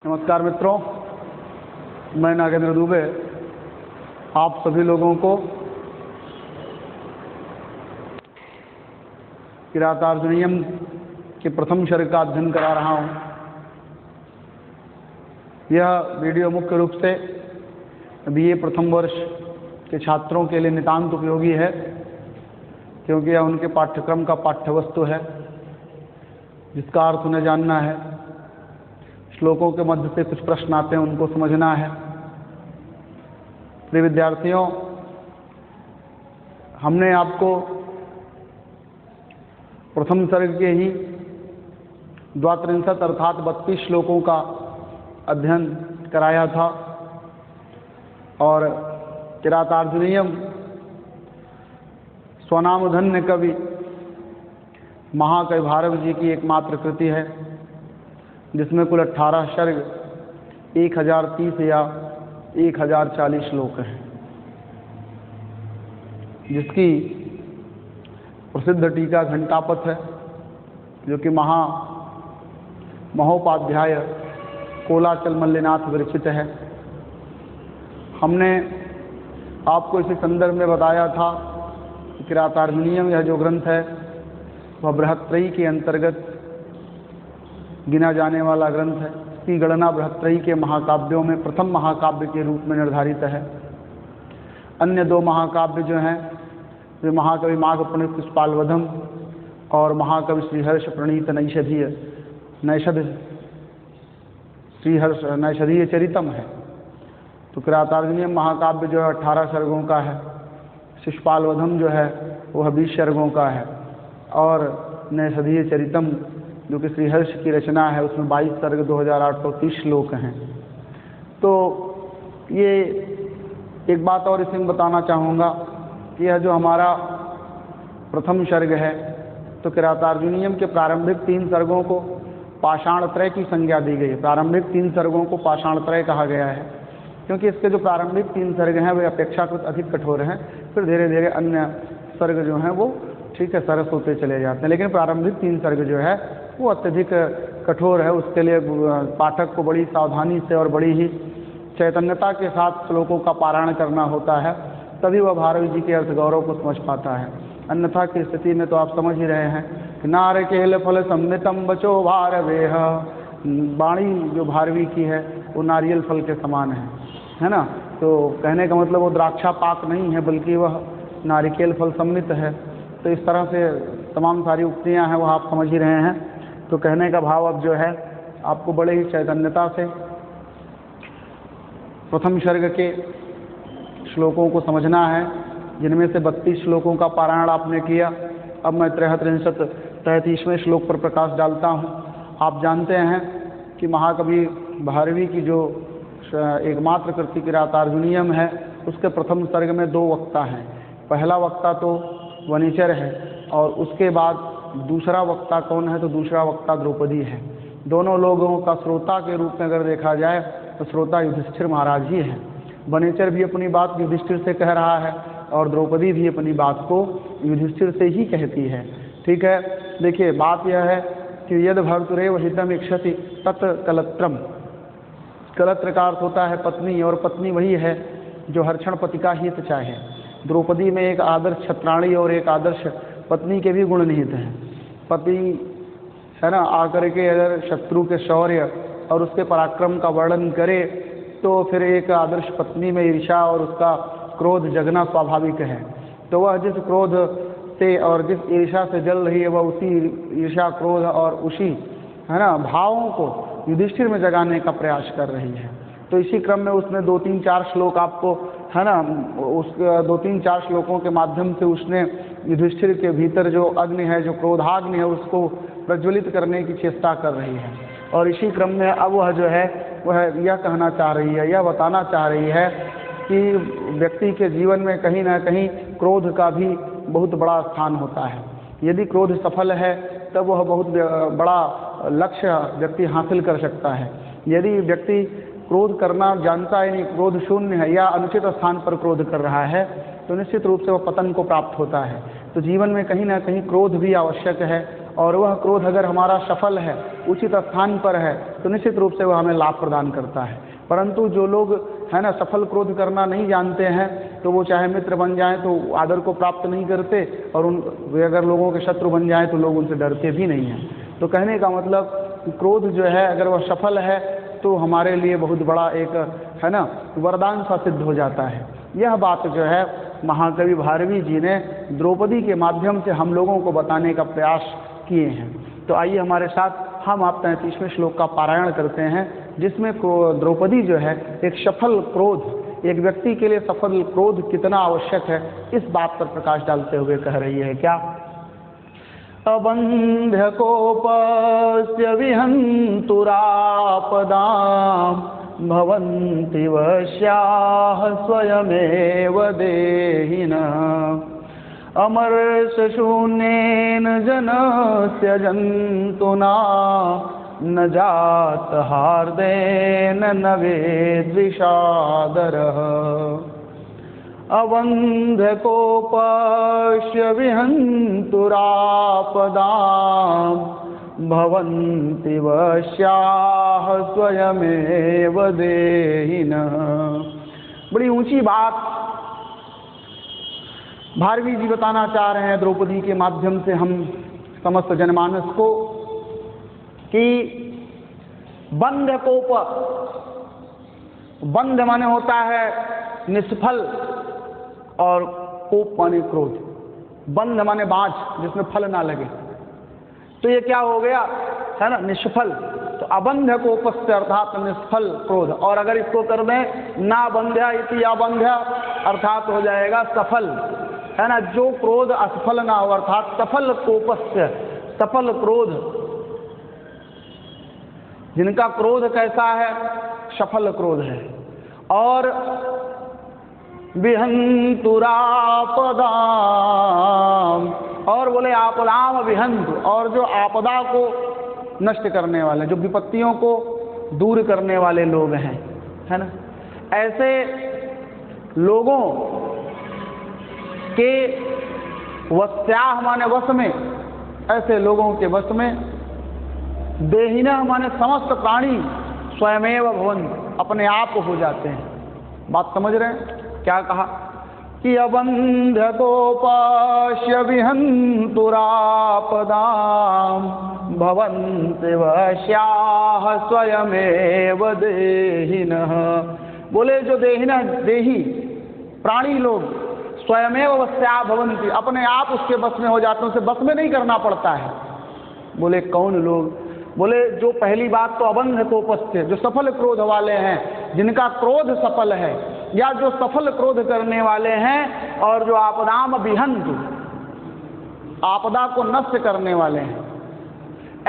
नमस्कार मित्रों, मैं नागेंद्र दुबे आप सभी लोगों को किरातार्जुनीयम के प्रथम सर्ग का अध्ययन करा रहा हूँ। यह वीडियो मुख्य रूप से बीए प्रथम वर्ष के छात्रों के लिए नितांत उपयोगी है, क्योंकि यह उनके पाठ्यक्रम का पाठ्यवस्तु है जिसका अर्थ उन्हें जानना है। श्लोकों के मध्य से कुछ प्रश्न आते हैं, उनको समझना है। प्रिय विद्यार्थियों, हमने आपको प्रथम सर्ग के ही 32 अर्थात 32 श्लोकों का अध्ययन कराया था और किरातार्जुनीयम स्वनामधन्य कवि महाकवि भारव जी की एकमात्र कृति है, जिसमें कुल 18 सर्ग 1030 या 1040 श्लोक हैं, जिसकी प्रसिद्ध टीका घंटापथ है, जो कि महोपाध्याय कोलाचल मल्लिनाथ विरचित है। हमने आपको इसी संदर्भ में बताया था कि किरातार्जुनीयम यह जो ग्रंथ है वह बृहत्त्रयी के अंतर्गत गिना जाने वाला ग्रंथ है। इसकी गणना बृहत्त्रयी के महाकाव्यों में प्रथम महाकाव्य के रूप में निर्धारित है। अन्य दो महाकाव्य जो हैं वे महाकवि माघ प्रणीत पुष्पालवधम और महाकवि श्रीहर्ष प्रणीत नैषधीय चरितम है। तो किरातार्जुनीयम महाकाव्य जो है 18 सर्गों का है, शिशुपालवधम जो है वह 20 सर्गों का है, और नैषधीय चरितम जो कि श्रीहर्ष की रचना है उसमें 22 सर्ग 2830 श्लोक हैं। तो ये एक बात और इसमें बताना चाहूँगा कि यह जो हमारा प्रथम सर्ग है, तो किरातार्जुनीयम के प्रारंभिक 3 सर्गों को पाषाणत्रय की संज्ञा दी गई है। प्रारंभिक 3 सर्गों को पाषाणत्रय कहा गया है, क्योंकि इसके जो प्रारंभिक 3 सर्ग हैं वे अपेक्षाकृत अधिक कठोर हैं। फिर धीरे धीरे अन्य सर्ग जो हैं वो ठीक है सरस होते चले जाते हैं, लेकिन प्रारंभिक 3 सर्ग जो है वो अत्यधिक कठोर है। उसके लिए पाठक को बड़ी सावधानी से और बड़ी ही चैतन्यता के साथ श्लोकों का पारायण करना होता है, तभी वह भारवी जी के अर्थ गौरव को समझ पाता है। अन्यथा की स्थिति में तो आप समझ ही रहे हैं कि नारिकेल फल सम्मितम बचो भारवेह, वाणी जो भारवी की है वो नारियल फल के समान है ना। तो कहने का मतलब वो द्राक्षा पाक नहीं है, बल्कि वह नारिकेल फल सम्मित है। तो इस तरह से तमाम सारी उक्तियाँ हैं वह आप समझ ही रहे हैं। तो कहने का भाव अब जो है आपको बड़े ही चैतन्यता से प्रथम सर्ग के श्लोकों को समझना है, जिनमें से 32 श्लोकों का पारायण आपने किया। अब मैं 33वें श्लोक पर प्रकाश डालता हूँ। आप जानते हैं कि महाकवि भारवी की जो एकमात्र कृति किरातार्जुनीयम है, उसके प्रथम सर्ग में 2 वक्ता हैं। पहला वक्ता तो वनिचर है और उसके बाद दूसरा वक्ता कौन है, तो दूसरा वक्ता द्रौपदी है। दोनों लोगों का श्रोता के रूप में अगर देखा जाए तो श्रोता युधिष्ठिर महाराज ही हैं। वनिचर भी अपनी बात युधिष्ठिर से कह रहा है और द्रौपदी भी अपनी बात को युधिष्ठिर से ही कहती है। ठीक है, देखिए बात यह है कि यद भर्तुरेव हितम इक्षति तत् कलत्रम। कलत्र का अर्थ होता है पत्नी, और पत्नी वही है जो हर्षण पति का हित चाहे। द्रौपदी में एक आदर्श छत्राणी और एक आदर्श पत्नी के भी गुण निहित हैं। पति है ना आकर के अगर शत्रु के शौर्य और उसके पराक्रम का वर्णन करे तो फिर एक आदर्श पत्नी में ईर्ष्या और उसका क्रोध जगना स्वाभाविक है। तो वह जिस क्रोध से और जिस ईर्ष्या से जल रही है वह उसी ईर्ष्या क्रोध और उसी है ना भावों को युधिष्ठिर में जगाने का प्रयास कर रही है। तो इसी क्रम में उसने 2-3-4 श्लोक आपको है ना उस 2-3-4 श्लोकों के माध्यम से उसने युधिष्ठिर के भीतर जो अग्नि है, जो क्रोधाग्नि है, उसको प्रज्वलित करने की चेष्टा कर रही है। और इसी क्रम में अब वह जो है वह यह कहना चाह रही है, यह बताना चाह रही है कि व्यक्ति के जीवन में कहीं ना कहीं क्रोध का भी बहुत बड़ा स्थान होता है। यदि क्रोध सफल है तब वह बहुत बड़ा लक्ष्य व्यक्ति हासिल कर सकता है। यदि व्यक्ति क्रोध करना जानता है नहीं, क्रोध शून्य है या अनुचित स्थान पर क्रोध कर रहा है, तो निश्चित रूप से वह पतन को प्राप्त होता है। तो जीवन में कहीं ना कहीं क्रोध भी आवश्यक है और वह क्रोध अगर हमारा सफल है, उचित स्थान पर है, तो निश्चित रूप से वह हमें लाभ प्रदान करता है। परंतु जो लोग है ना सफल क्रोध करना नहीं जानते हैं, तो वो चाहे मित्र बन जाएं तो आदर को प्राप्त नहीं करते, और वे अगर लोगों के शत्रु बन जाएं तो लोग उनसे डरते भी नहीं हैं। तो कहने का मतलब क्रोध जो है अगर वह सफल है तो हमारे लिए बहुत बड़ा एक है ना वरदान सा सिद्ध हो जाता है। यह बात जो है महाकवि भारवी जी ने द्रौपदी के माध्यम से हम लोगों को बताने का प्रयास किए हैं। तो आइए हमारे साथ हम आप 33वें श्लोक का पारायण करते हैं, जिसमें द्रौपदी जो है एक सफल क्रोध, एक व्यक्ति के लिए सफल क्रोध कितना आवश्यक है, इस बात पर प्रकाश डालते हुए कह रही है क्या? अबंध्य कोपस्य विहन्तुरापदां भवन्ति वश्याः स्वयमेव देहिनः अमर्षशून्येन जनस्य जन्तुना न जात हार्देन न वेद्विषादरः अबंध्य कोपस्य विहन्तुरापदां भवन्ति वश्याः स्वयमेव देहिनः। बड़ी ऊंची बात भारवी जी बताना चाह रहे हैं द्रौपदी के माध्यम से हम समस्त जनमानस को, कि बंध कोप, बंध माने होता है निष्फल, और कोप माने क्रोध। बंध माने बाँझ जिसमें फल ना लगे, तो ये क्या हो गया है ना निष्फल। तो अबंध्य कोपस्य अर्थात निष्फल क्रोध, और अगर इसको कर दें ना बंध्या इति अबंध्या अर्थात हो जाएगा सफल, है ना। जो क्रोध असफल ना हो अर्थात सफल कोपस्य, सफल क्रोध, जिनका क्रोध कैसा है सफल क्रोध है। और विहंतुरापदाम, और बोले आपदाम विहंतु, और जो आपदा को नष्ट करने वाले, जो विपत्तियों को दूर करने वाले लोग हैं, है ना। ऐसे लोगों के वस्याह माने वश में, ऐसे लोगों के वश में देहिना माने समस्त प्राणी स्वयमेव भवन्ति, अपने आप हो जाते हैं। बात समझ रहे हैं? क्या कहा कि अबंध्य कोपस्य विहन्तुरापदां भवन्ति वश्याः स्वयमेव देहिनः। बोले जो देहिना देही प्राणी लोग स्वयमेव वश्याः भवन्ति, अपने आप उसके बस में हो जाते हैं, उसे बस में नहीं करना पड़ता है। बोले कौन लोग? बोले जो पहली बात तो अबंध कोपस्य, जो सफल क्रोध वाले हैं, जिनका क्रोध सफल है, या जो सफल क्रोध करने वाले हैं, और जो आपदाम विहन्तु, आपदा को नष्ट करने वाले हैं।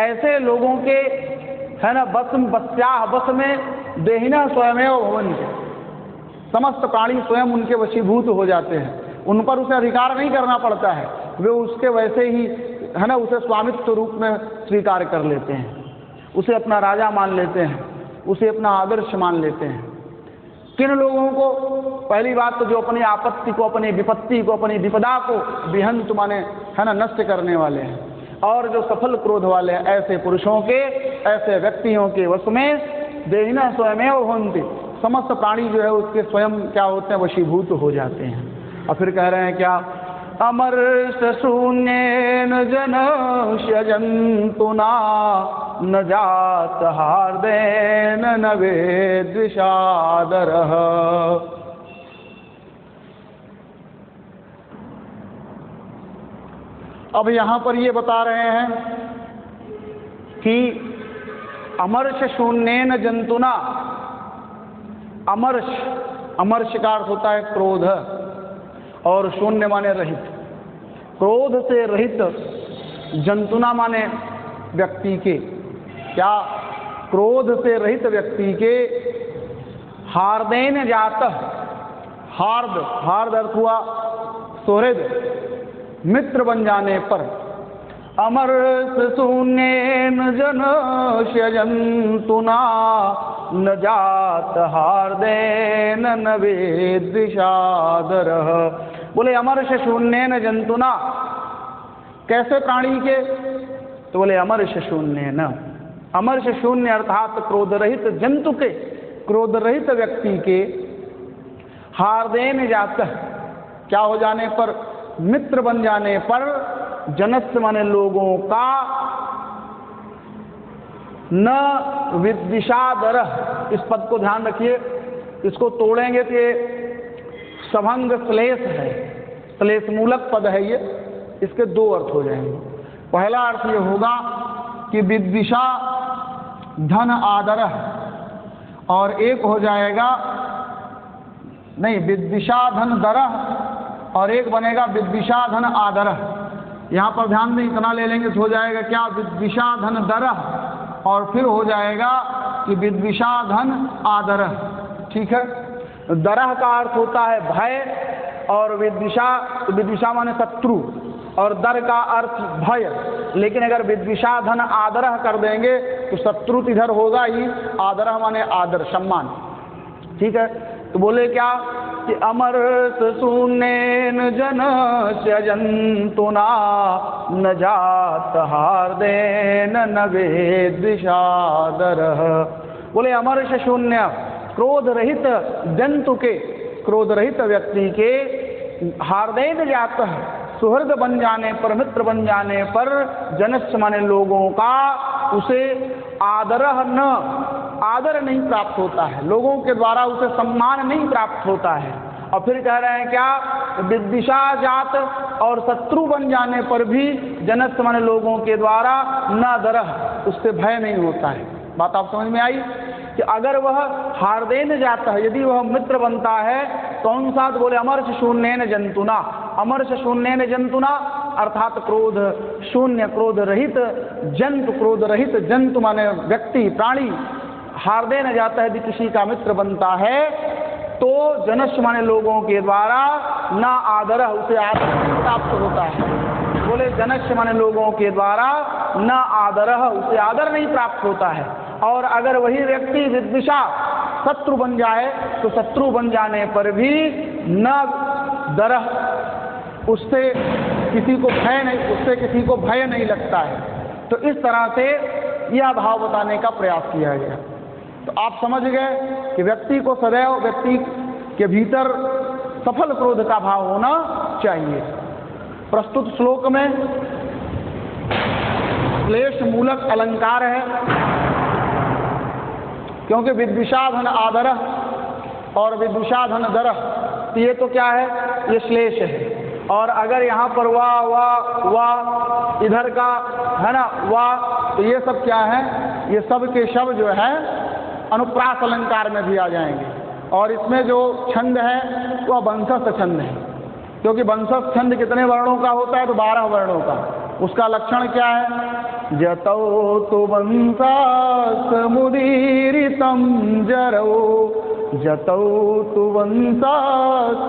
ऐसे लोगों के है ना बस में देहिना स्वयमेव भवन्ति, समस्त प्राणी स्वयं उनके वशीभूत हो जाते हैं, उन पर उसे अधिकार नहीं करना पड़ता है, वे उसके वैसे ही है ना उसे स्वामित्व रूप में स्वीकार कर लेते हैं, उसे अपना राजा मान लेते हैं, उसे अपना आदर्श मान लेते हैं। किन लोगों को? पहली बात तो जो अपनी आपत्ति को, अपनी विपत्ति को, अपनी विपदा को विहंत माने है ना नष्ट करने वाले हैं, और जो सफल क्रोध वाले हैं, ऐसे पुरुषों के, ऐसे व्यक्तियों के वश में देहिना स्वयमेव भवन्ति, समस्त प्राणी जो है उसके स्वयं क्या होते हैं वशीभूत हो जाते हैं। और फिर कह रहे हैं क्या? अमर्षशून्येन जनस्य जन्तुना न जात हार्देन न वेद्विषादरः। अब यहाँ पर ये बता रहे हैं कि अमर्षशून्येन जन्तुना, अमर्ष, अमर्ष का अर्थ होता है क्रोध, और शून्य माने रहित, क्रोध से रहित, जंतुना माने व्यक्ति के, क्या क्रोध से रहित व्यक्ति के हार्देन जात, हार्द, हार्द अर्थ हुआ सुहृद, मित्र बन जाने पर, अमर्षशून्येन जनस्य जन्तुना न जात हार्देन न वेद्विषादरः। बोले अमर्षशून्येन जन्तुना, कैसे प्राणी के? तो बोले अमर्ष शून्य न। अमर्ष शून्य अर्थात क्रोध रहित जंतु के, क्रोध रहित व्यक्ति के हार्देन जात, क्या हो जाने पर, मित्र बन जाने पर, जनस्य माने लोगों का, न विद्विषादर, इस पद को ध्यान रखिए, इसको तोड़ेंगे तो ये सभंग श्लेष है, श्लेष मूलक पद है ये, इसके दो अर्थ हो जाएंगे। पहला अर्थ ये होगा कि विद्विषा धन आदर, और एक हो जाएगा नहीं, विद्विषा धन दर, और एक बनेगा विद्विषा धन आदर। यहाँ पर ध्यान में इतना ले लेंगे तो हो जाएगा क्या, विद्विषा धन दर, और फिर हो जाएगा कि विद्विषा धन आदर। ठीक है, दरह का अर्थ होता है भय, और विद्विषा, विद्विषा माने शत्रु, और दर का अर्थ भय। लेकिन अगर विद्विषा धन आदर कर देंगे तो शत्रु इधर होगा ही, आदर माने आदर, सम्मान। ठीक है, तो बोले क्या कि अमर्ष शून्येन जनस्य जंतुना न जात हार्देन न विद्विषादरः। बोले अमर्ष शून्य, क्रोध रहित जंतु के, क्रोध रहित व्यक्ति के हार्देन जात है, सुहृद बन जाने पर, मित्र बन जाने पर, जनस्य माने लोगों का, उसे आदरः न, आदर नहीं प्राप्त होता है, लोगों के द्वारा उसे सम्मान नहीं प्राप्त होता है। और फिर कह रहे हैं क्या, विद्विषा जात, और शत्रु बन जाने पर भी जनस्य माने लोगों के द्वारा न दरह, उससे भय नहीं होता है। बात आप समझ में आई कि अगर वह हार्देन जाता है, यदि वह मित्र बनता है, कौन सा, तो बोले अमर्ष शून्येन जंतुना। अमर्ष शून्येन जंतुना अर्थात क्रोध शून्य, क्रोध रहित जंतु, क्रोध रहित जंतु माने व्यक्ति, प्राणी, हार्देन जाता है, यदि किसी का मित्र बनता है तो जनस्य माने लोगों के द्वारा न आदर, उसे आदर नहीं प्राप्त होता है। बोले जनस्य माने लोगों के द्वारा न आदर, उसे आदर नहीं प्राप्त होता है। और अगर वही व्यक्ति विद्विषा, शत्रु बन जाए, तो शत्रु बन जाने पर भी न दरह, उससे किसी को भय नहीं, उससे किसी को भय नहीं लगता है। तो इस तरह से यह भाव बताने का प्रयास किया गया। तो आप समझ गए कि व्यक्ति को सदैव व्यक्ति के भीतर सफल क्रोध का भाव होना चाहिए। प्रस्तुत श्लोक में क्लेश मूलक अलंकार है, क्योंकि विद्विषा धन आदर और विद्विषा धन दर, तो ये तो क्या है, ये श्लेष है। और अगर यहाँ पर वाह इधर का है ना, वाह, तो ये सब क्या है, ये सब के शब्द जो है अनुप्रास अलंकार में भी आ जाएंगे। और इसमें जो छंद है वह वंशस्थ छंद है, क्योंकि वंशस्थ छंद कितने वर्णों का होता है, तो 12 वर्णों का। उसका लक्षण क्या है, जतौ तु वंशा समुदीरितं जरौ, जतौ तु वंशा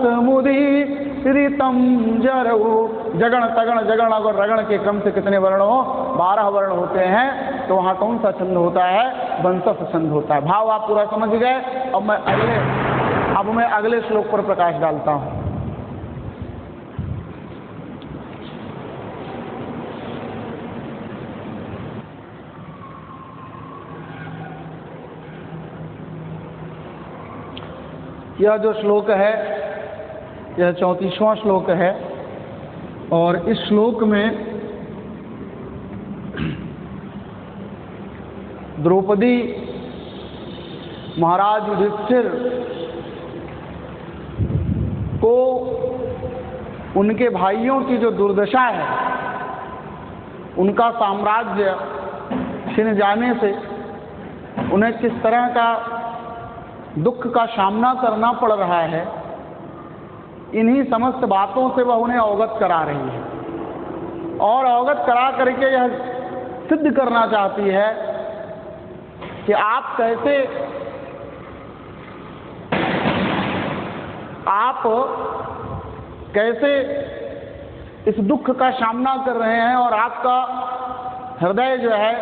समुदीरितं जरौ। जगण तगण जगण और रगण के क्रम से कितने वर्ण हो, 12 वर्ण होते हैं। तो वहाँ कौन सा छंद होता है, वंशस्थ छंद होता है। भाव आप पूरा समझ गए। अब मैं अगले श्लोक पर प्रकाश डालता हूँ। यह जो श्लोक है, यह 34वां श्लोक है, और इस श्लोक में द्रौपदी महाराज युधिष्ठिर को उनके भाइयों की जो दुर्दशा है, उनका साम्राज्य छिन जाने से उन्हें किस तरह का दुख का सामना करना पड़ रहा है, इन्हीं समस्त बातों से वह उन्हें अवगत करा रही है। और अवगत करा करके यह सिद्ध करना चाहती है कि आप कैसे इस दुख का सामना कर रहे हैं, और आपका हृदय जो है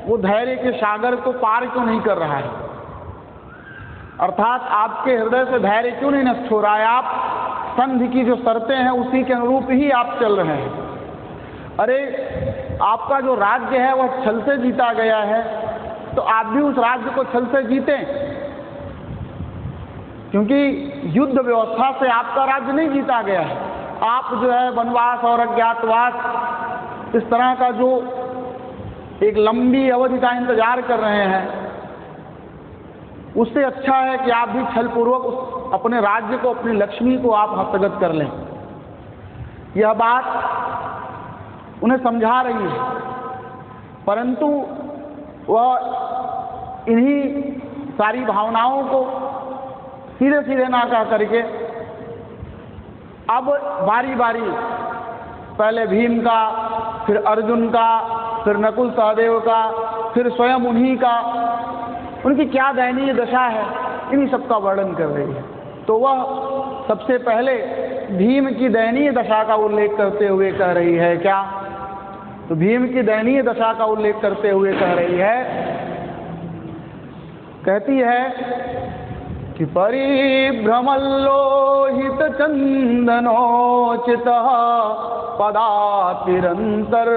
वो धैर्य के सागर को पार क्यों नहीं कर रहा है, अर्थात आपके हृदय से धैर्य क्यों नहीं नष्ट हो रहा है। आप संधि की जो शर्तें हैं उसी के अनुरूप ही आप चल रहे हैं। अरे आपका जो राज्य है वह छल से जीता गया है, तो आप भी उस राज्य को छल से जीतें, क्योंकि युद्ध व्यवस्था से आपका राज्य नहीं जीता गया है। आप जो है वनवास और अज्ञातवास इस तरह का जो एक लंबी अवधि का इंतजार कर रहे हैं, उससे अच्छा है कि आप भी छलपूर्वक अपने राज्य को, अपनी लक्ष्मी को आप हस्तगत कर लें। यह बात उन्हें समझा रही है, परंतु वह इन्हीं सारी भावनाओं को सीधे सीधे ना कह करके अब बारी बारी पहले भीम का, फिर अर्जुन का, फिर नकुल सहदेव का, फिर स्वयं उन्हीं का, उनकी क्या दयनीय दशा है, इन्हीं सबका वर्णन कर रही है। तो वह सबसे पहले भीम की दयनीय दशा का उल्लेख करते हुए कह रही है क्या? तो भीम की दयनीय दशा का उल्लेख करते हुए कह रही है, कहती है कि परिभ्रमल्लोहित चंदनोचितः पदातिरंतर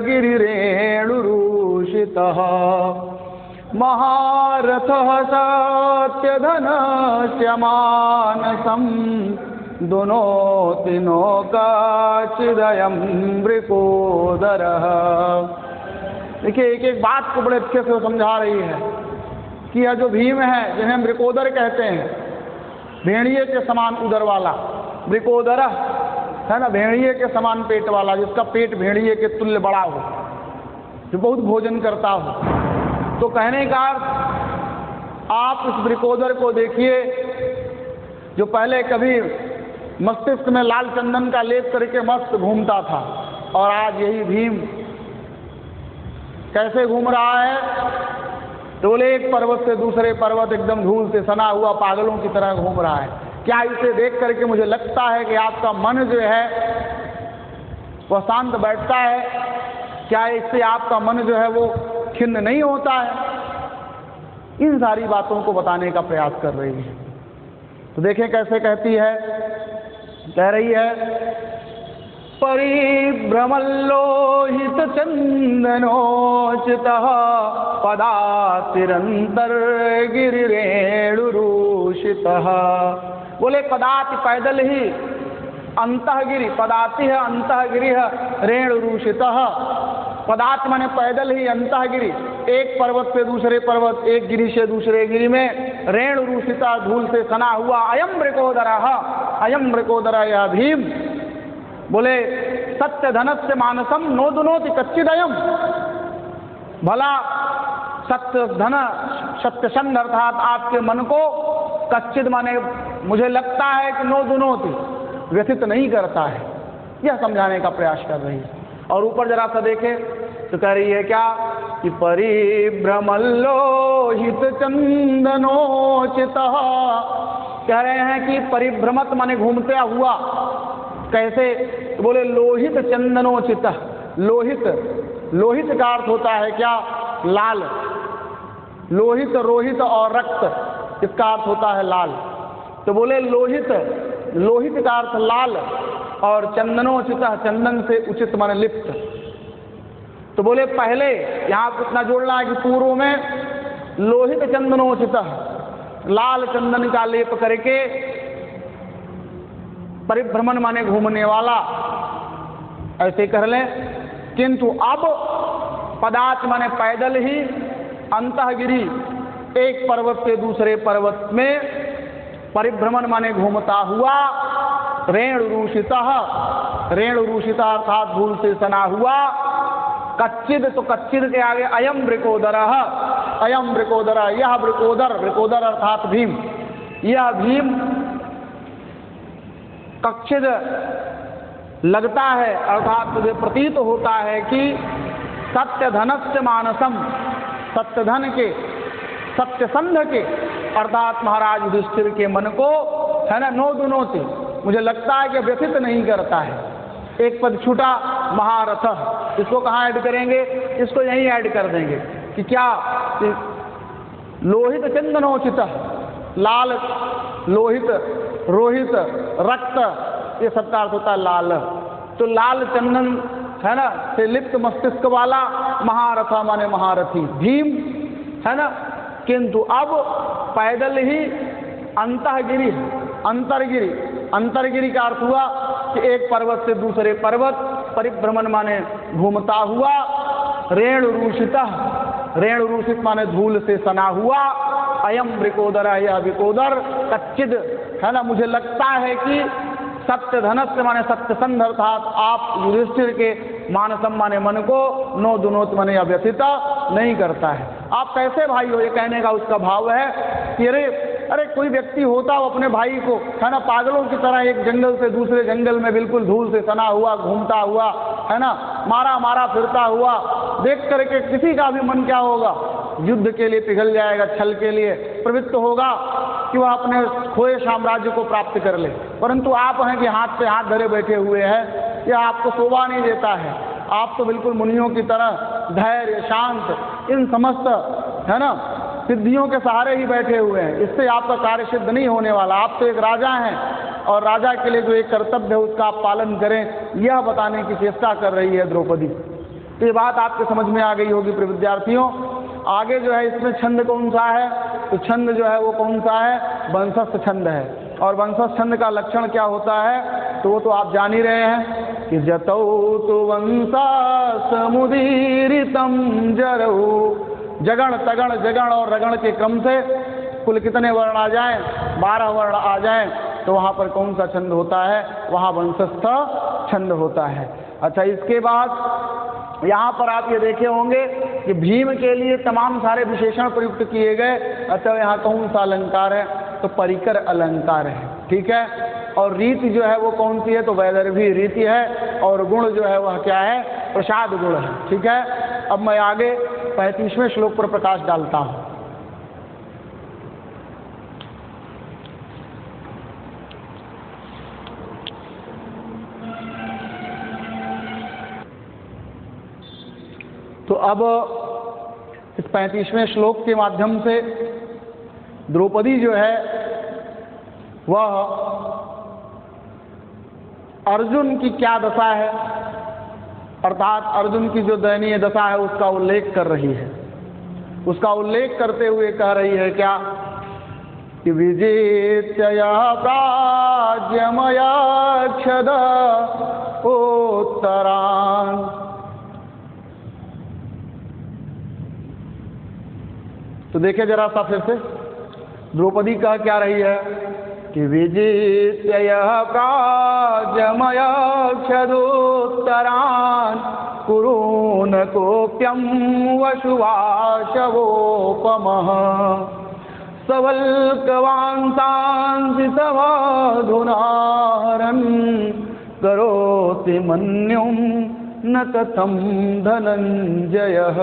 गिरिरेणुरूषितः महारथः सत्यधनस्य मानसं दुनोति नौकाचिदयं वृकोदरः। देखिए, एक एक बात को बड़े अच्छे से समझा रही है कि यह जो भीम है, जिन्हें वृकोदर कहते हैं, भेड़िए के समान उदर वाला, वृकोदर है ना, भेड़िए के समान पेट वाला, जिसका पेट भेड़िए के तुल्य बड़ा हो, जो बहुत भोजन करता हो। तो कहने का आप इस वृकोदर को देखिए, जो पहले कभी मस्तिष्क में लाल चंदन का लेप करके मस्त घूमता था, और आज यही भीम कैसे घूम रहा है? तो बोले एक पर्वत से दूसरे पर्वत एकदम धूल से सना हुआ पागलों की तरह घूम रहा है। क्या इसे देख करके मुझे लगता है कि आपका मन जो है वह शांत बैठता है? क्या इससे आपका मन जो है वो खिन्न नहीं होता है? इन सारी बातों को बताने का प्रयास कर रही है। तो देखें कैसे कहती है, कह रही है, परिभ्रमल्लोहित चंदनोचितः पदातिरंतर गिरिरेणुरूषितः। बोले पदाति पैदल ही, अंतःगिरि, पदाति है अंतःगिरि रेणुरूषितः। पदाति माने पैदल ही, अंतःगिरि एक पर्वत से दूसरे पर्वत, एक गिरि से दूसरे गिरि में, रेणुरूषिता धूल से सना हुआ, अयम वृकोदरः, अयम वृकोदर यह भीम। बोले सत्य धनस्य मानसम नोदनोति कच्चिदयम। भला सत्य धन, सत्य संध अर्थात आपके मन को कच्चिद माने मुझे लगता है कि नोदनोति व्यथित नहीं करता है, यह समझाने का प्रयास कर रही है। और ऊपर जरा सा देखे तो कह रही है क्या कि परिभ्रमल्लोहित चंदनोचितः। कह रहे हैं कि परिभ्रमत माने घूमते हुआ, कैसे? तो बोले लोहित चंदनोचित। लोहित, लोहित का अर्थ होता है क्या? लाल। लोहित, रोहित और रक्त, इसका अर्थ होता है लाल। तो बोले लोहित, लोहित का अर्थ लाल, और चंदनोचित, चंदन से उचित माने लिप्त। तो बोले पहले यहाँ पर इतना जोड़ना है कि पूर्व में लोहित चंदनोचित, लाल चंदन का लेप करके, परिभ्रमण माने घूमने वाला, ऐसे कर लें। किंतु अब पदात माने पैदल ही, अंतःगिरि एक पर्वत से दूसरे पर्वत में, परिभ्रमण माने घूमता हुआ, रेणुरूषितः, रेणुरूषिता अर्थात धूल से सना हुआ, कच्चिद, तो कच्चिद के आगे अयम वृकोदरः, अयम वृकोदर, यह वृकोदर, वृकोदर अर्थात भीम, यह भीम कच्चिद लगता है, अर्थात मुझे प्रतीत होता है कि सत्य धनस्य मानसम, सत्य धन के, सत्य संध के, अर्थात महाराज युधिष्ठिर के मन को है ना, नोदनोति, मुझे लगता है कि व्यथित नहीं करता है। एक पद छूटा, महारथ, इसको कहाँ ऐड करेंगे? इसको यहीं ऐड कर देंगे कि क्या? लोहित चंदनोचित, लाल, लोहित, रोहित, रक्त, ये सबका अर्थ होता है लाल। तो लाल चंदन है ना से लिप्त मस्तिष्क वाला महारथा माने महारथी भीम, है ना। किंतु अब पैदल ही अंतःगिरी, अंतर्गिरी, अंतर्गिरी का अर्थ हुआ कि एक पर्वत से दूसरे पर्वत परिभ्रमण माने घूमता हुआ, रेणुरूषितः, रेणुरूषित माने धूल से सना हुआ, अयम वृकोदर, यह विकोदर, कच्चिद, है ना, मुझे लगता है कि सत्य धनस्य माने सत्यसंध अर्थात आप युधिष्ठिर के मानसम माने मन को नो दुनोत माने अव्यथित नहीं करता है। आप कैसे भाई हो, ये कहने का उसका भाव है कि अरे कोई व्यक्ति होता वो अपने भाई को, है ना, पागलों की तरह एक जंगल से दूसरे जंगल में बिल्कुल धूल से सना हुआ घूमता हुआ, है ना, मारा मारा फिरता हुआ देख करके किसी का भी मन क्या होगा, युद्ध के लिए पिघल जाएगा, छल के लिए प्रवृत्त होगा कि वह अपने खोए साम्राज्य को प्राप्त कर ले। परंतु आप हैं कि हाथ पे हाथ धरे बैठे हुए हैं, यह आपको शोभा नहीं देता है। आप तो बिल्कुल मुनियों की तरह धैर्य, शांत, इन समस्त, है ना, सिद्धियों के सहारे ही बैठे हुए हैं। इससे आपका कार्य सिद्ध नहीं होने वाला। आप तो एक राजा हैं और राजा के लिए जो एक कर्तव्य है उसका आप पालन करें, यह बताने की चेष्टा कर रही है द्रौपदी। तो ये बात आपके समझ में आ गई होगी प्रिय विद्यार्थियों। आगे जो है इसमें छंद कौन सा है, तो छंद जो है वो कौन सा है, वंशस्थ छंद है। और वंशस्थ छंद का लक्षण क्या होता है, तो वो तो आप जान ही रहे हैं कि जतौ तो वंशा समुदीरितम जरऊ, जगण तगण जगण और रगण के क्रम से कुल कितने वर्ण आ जाएं, 12 वर्ण आ जाएं, तो वहाँ पर कौन सा छंद होता है, वहाँ वंशस्थ छंद होता है। अच्छा, इसके बाद यहाँ पर आप ये देखे होंगे कि भीम के लिए तमाम सारे विशेषण प्रयुक्त किए गए। अच्छा, यहाँ कौन सा अलंकार है, तो परिकर अलंकार है, ठीक है। और रीति जो है वो कौन सी है, तो वैदर्भी रीति है। और गुण जो है वह क्या है, प्रसाद गुण है, ठीक है। अब मैं आगे 35वें श्लोक पर प्रकाश डालता हूँ। तो अब इस 35वें श्लोक के माध्यम से द्रौपदी जो है वह अर्जुन की क्या दशा है, अर्थात अर्जुन की जो दयनीय दशा है उसका उल्लेख कर रही है। उसका उल्लेख करते हुए कह रही है क्या कि विजित्य प्राज्यमयाक्षद उत्तरान्। तो देखिए जरा सा फिर से द्रौपदी कह क्या रही है कि विजित्य प्राज्यमयाक्षदोत्तरान् कुरून् कोप्यं वशुवाशवोपमः सवल्कवांसांसि सवाधुनाहरन् करोति मन्युं न कथं धनंजयः।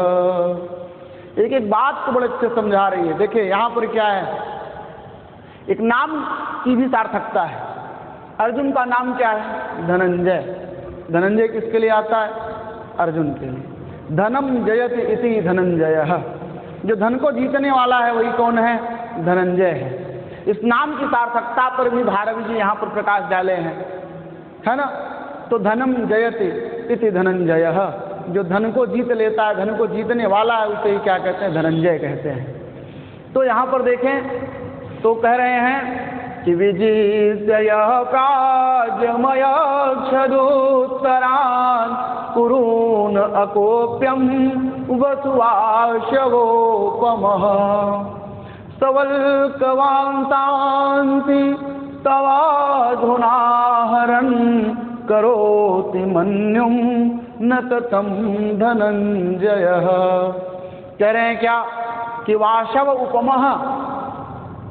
एक एक बात को बड़े अच्छे समझा रही है। देखिए यहाँ पर क्या है, एक नाम की भी सार्थकता है। अर्जुन का नाम क्या है, धनंजय। धनंजय किसके लिए आता है, अर्जुन के लिए। धनम जयति इति धनंजयः, जो धन को जीतने वाला है वही कौन है, धनंजय है। इस नाम की सार्थकता पर भी भारवी जी यहाँ पर प्रकाश डाले हैं, है ना। तो धनम जयति इति धनंजयः, जो धन को जीत लेता है, धन को जीतने वाला है, उसे ही क्या कहते हैं, धनंजय कहते हैं। तो यहाँ पर देखें तो कह रहे हैं कि विजित्य प्राज्यमयाक्षदोत्तरान् कुरून् अकोप्यं वसुवाशवोपमः सवल्कवांसांसि तवाधुनाहरन् करोति मन्युं न ततं धनंजयः। कह रहे हैं क्या कि वाशव उपमः,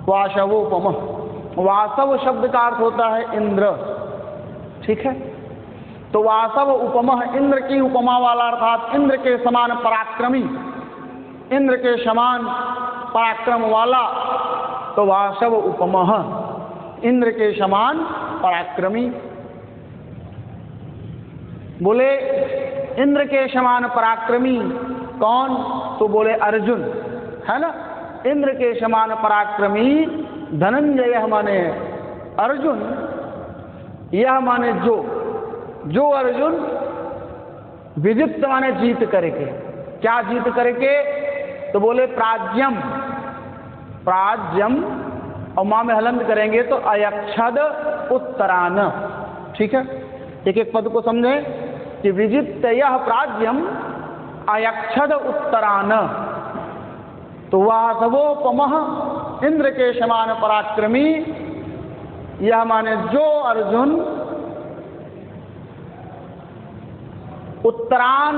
वाशवोपमः, वासव शब्द का अर्थ होता है इंद्र, ठीक है। तो वासव उपमः, इंद्र की उपमा वाला, अर्थात इंद्र के समान पराक्रमी, इंद्र के समान पराक्रम वाला। तो वासव उपमः, इंद्र के समान पराक्रमी। बोले इंद्र के समान पराक्रमी कौन, तो बोले अर्जुन, है ना। इंद्र के समान पराक्रमी धनंजय माने अर्जुन, यह माने जो अर्जुन विजित माने जीत करके। क्या जीत करके? तो बोले प्राज्यम, प्राज्यम और मां में हलंत करेंगे तो अयक्षद उत्तरान। ठीक है, एक एक पद को समझें कि विजित यह प्राज्यम अयक्षद उत्तरान। तो वासवोपमः इंद्र के समान पराक्रमी, यह माने जो अर्जुन उत्तरान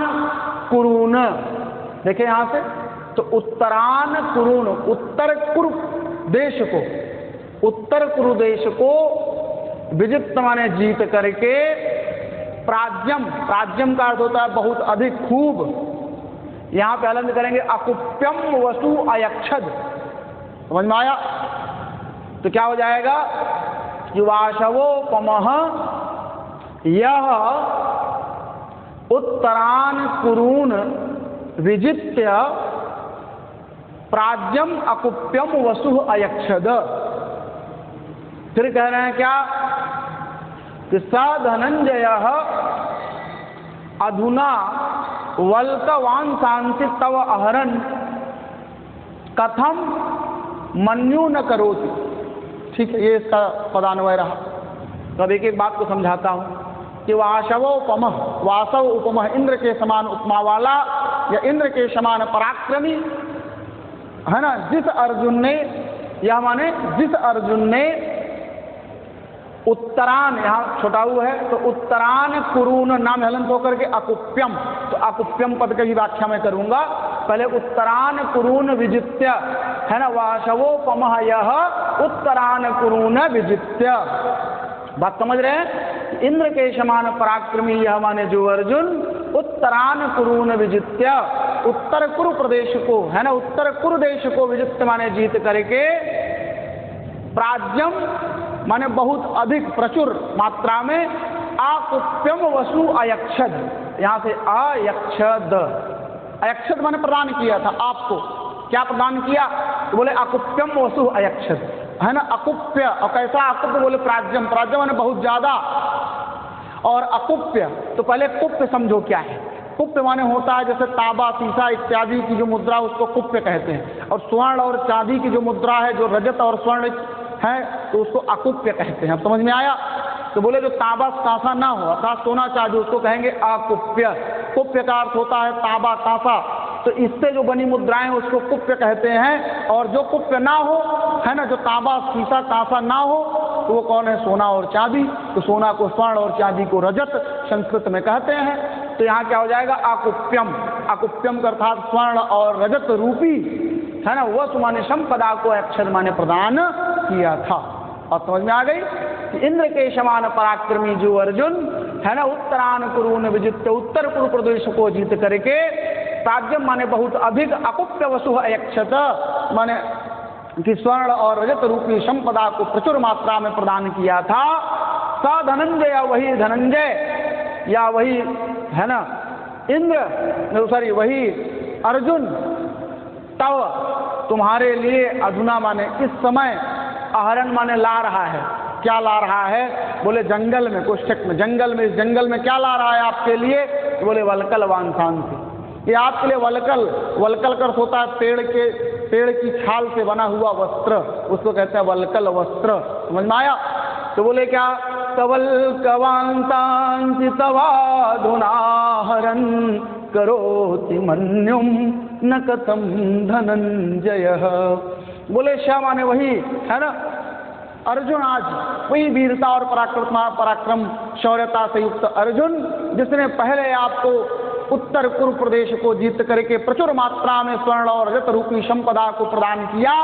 कुरुन, देखें यहां से, तो उत्तरान कुरुन, उत्तर कुरु देश को, उत्तर कुरु देश को विजित माने जीत करके, प्राज्यम, प्राज्यम का अर्थ होता है बहुत अधिक, खूब। यहां पे हलंत करेंगे अकुप्यम वसु अयक्षद। समझ में आया? तो क्या हो जाएगा कि वाशवोपमः यह उत्तरान कुरून विजित्य प्राज्यम अकुप्यम वसु अयक्षद। फिर कह रहे हैं क्या कि स धनंजय अधुना वल्कवांसांसि तव अहरन कथम मन्यु न करोति। ठीक है, ये इसका पदान्वय रहा। तो अब एक एक बात को समझाता हूं कि वासवोपमः, वासव उपमः इंद्र के समान उपमा वाला या इंद्र के समान पराक्रमी, है ना। जिस अर्जुन ने, यह माने जिस अर्जुन ने उत्तरान, यहाँ छोटा हुआ है तो उत्तरान कुरून नाम हलंत होकर के अकुप्यम, तो अकुप्यम पद की व्याख्या मैं करूंगा। पहले उत्तरान कुरून विजित्य, है ना, वासवोपमः यह उत्तरान कुरून विजित्य। बात समझ रहे हैं? इंद्र के समान पराक्रमी यह माने जो अर्जुन उत्तरान कुरून विजित्य, उत्तर कुरु प्रदेश को, है ना, उत्तर कुरु देश को विजित्य माने जीत करके, प्राज्यम माने बहुत अधिक प्रचुर मात्रा में, आकुप्यम वसु अयक्षद, यहां से अयक्षद, अयक्षद माने प्रदान किया था आपको। क्या प्रदान किया? तो बोले अकुप्यम वसु अयक्षद, है ना, अकुप्य। और कैसा अकुप्य? बोले प्राज्यम, प्राज्यम माने बहुत ज्यादा। और अकुप्य, तो पहले कुप्य समझो क्या है। कुप्य माने होता है जैसे तांबा, सीसा इत्यादि की जो मुद्रा, उसको कुप्य कहते हैं। और स्वर्ण और चांदी की जो मुद्रा है, जो रजत और स्वर्ण है, तो उसको अकुप्य कहते हैं। अब समझ में आया? तो बोले जो तांबा कांसा ना हो, अर्थात सोना चांदी, उसको कहेंगे अकुप्य। कुप्य का अर्थ होता है तांबा कांसा, तो इससे जो बनी मुद्राएं उसको कुप्य कहते हैं। और जो कुप्य ना हो, है ना, जो तांबा सीसा कांसा ना हो, तो वो कौन है? सोना और चांदी। तो सोना को स्वर्ण और चांदी को रजत संस्कृत में कहते हैं। तो यहाँ क्या हो जाएगा? अकुप्यम, अकुप्यम का अर्थात स्वर्ण और रजत रूपी, है ना, वसु माने संपदा को अक्षर माने प्रदान किया था। और समझ में आ गई कि इंद्र के समान पराक्रमी जो अर्जुन, है ना, उत्तरान कुरून विजित्य, उत्तर कुरु प्रदेश को जीत करके, प्राज्यम माने बहुत अधिक, अकुप्य वसु अयक्षत माने कि स्वर्ण और रजत रूपी संपदा को प्रचुर मात्रा में प्रदान किया था। स धनंजय, वही धनंजय या वही, है ना, इंद्र, सॉरी वही अर्जुन, तव तुम्हारे लिए, अधुना माने इस समय, आहरण माने ला रहा है। क्या ला रहा है? बोले जंगल में, कोष्ठक में, जंगल में, इस जंगल में क्या ला रहा है आपके लिए? तो बोले वलकल वांसांसि, ये आपके लिए वलकल, वलकल का अर्थ होता है पेड़ की छाल से बना हुआ वस्त्र, उसको कहते हैं वलकल वस्त्र। समझ में आया? तो बोले क्या? तवल्कवांसांसि तवाधुनाहरन् करोति मन्युम न कथम धनंजय। बोले शाह माने वही, है ना, अर्जुन, आज वही वीरता और पराक्रम शौर्यता से युक्त अर्जुन, जिसने पहले आपको उत्तर कुरु प्रदेश को जीत करके प्रचुर मात्रा में स्वर्ण और रजत रूपी संपदा को प्रदान किया।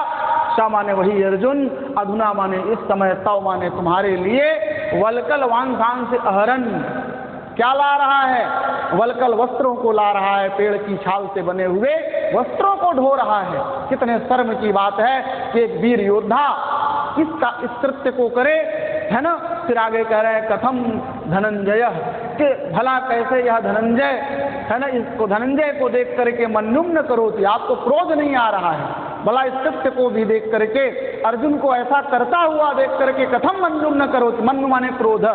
शाह माने वही अर्जुन, अधुना माने इस समय, तव माने तुम्हारे लिए, वलकल वांसांसि अहरन, क्या ला रहा है? वलकल वस्त्रों को ला रहा है, पेड़ की छाल से बने हुए वस्त्रों को ढो रहा है। कितने शर्म की बात है कि एक वीर योद्धा इसका इस कृत्य को करे, है ना। फिर आगे कह रहे हैं कथम धनंजय, कि भला कैसे यह धनंजय, है ना, इसको धनंजय को देख करके मन्युम न करोति, आपको क्रोध नहीं आ रहा है। भला इस कृत्य को भी देख करके, अर्जुन को ऐसा करता हुआ देख करके, कथम मन्युम न करोति, मन्यु माने क्रोध,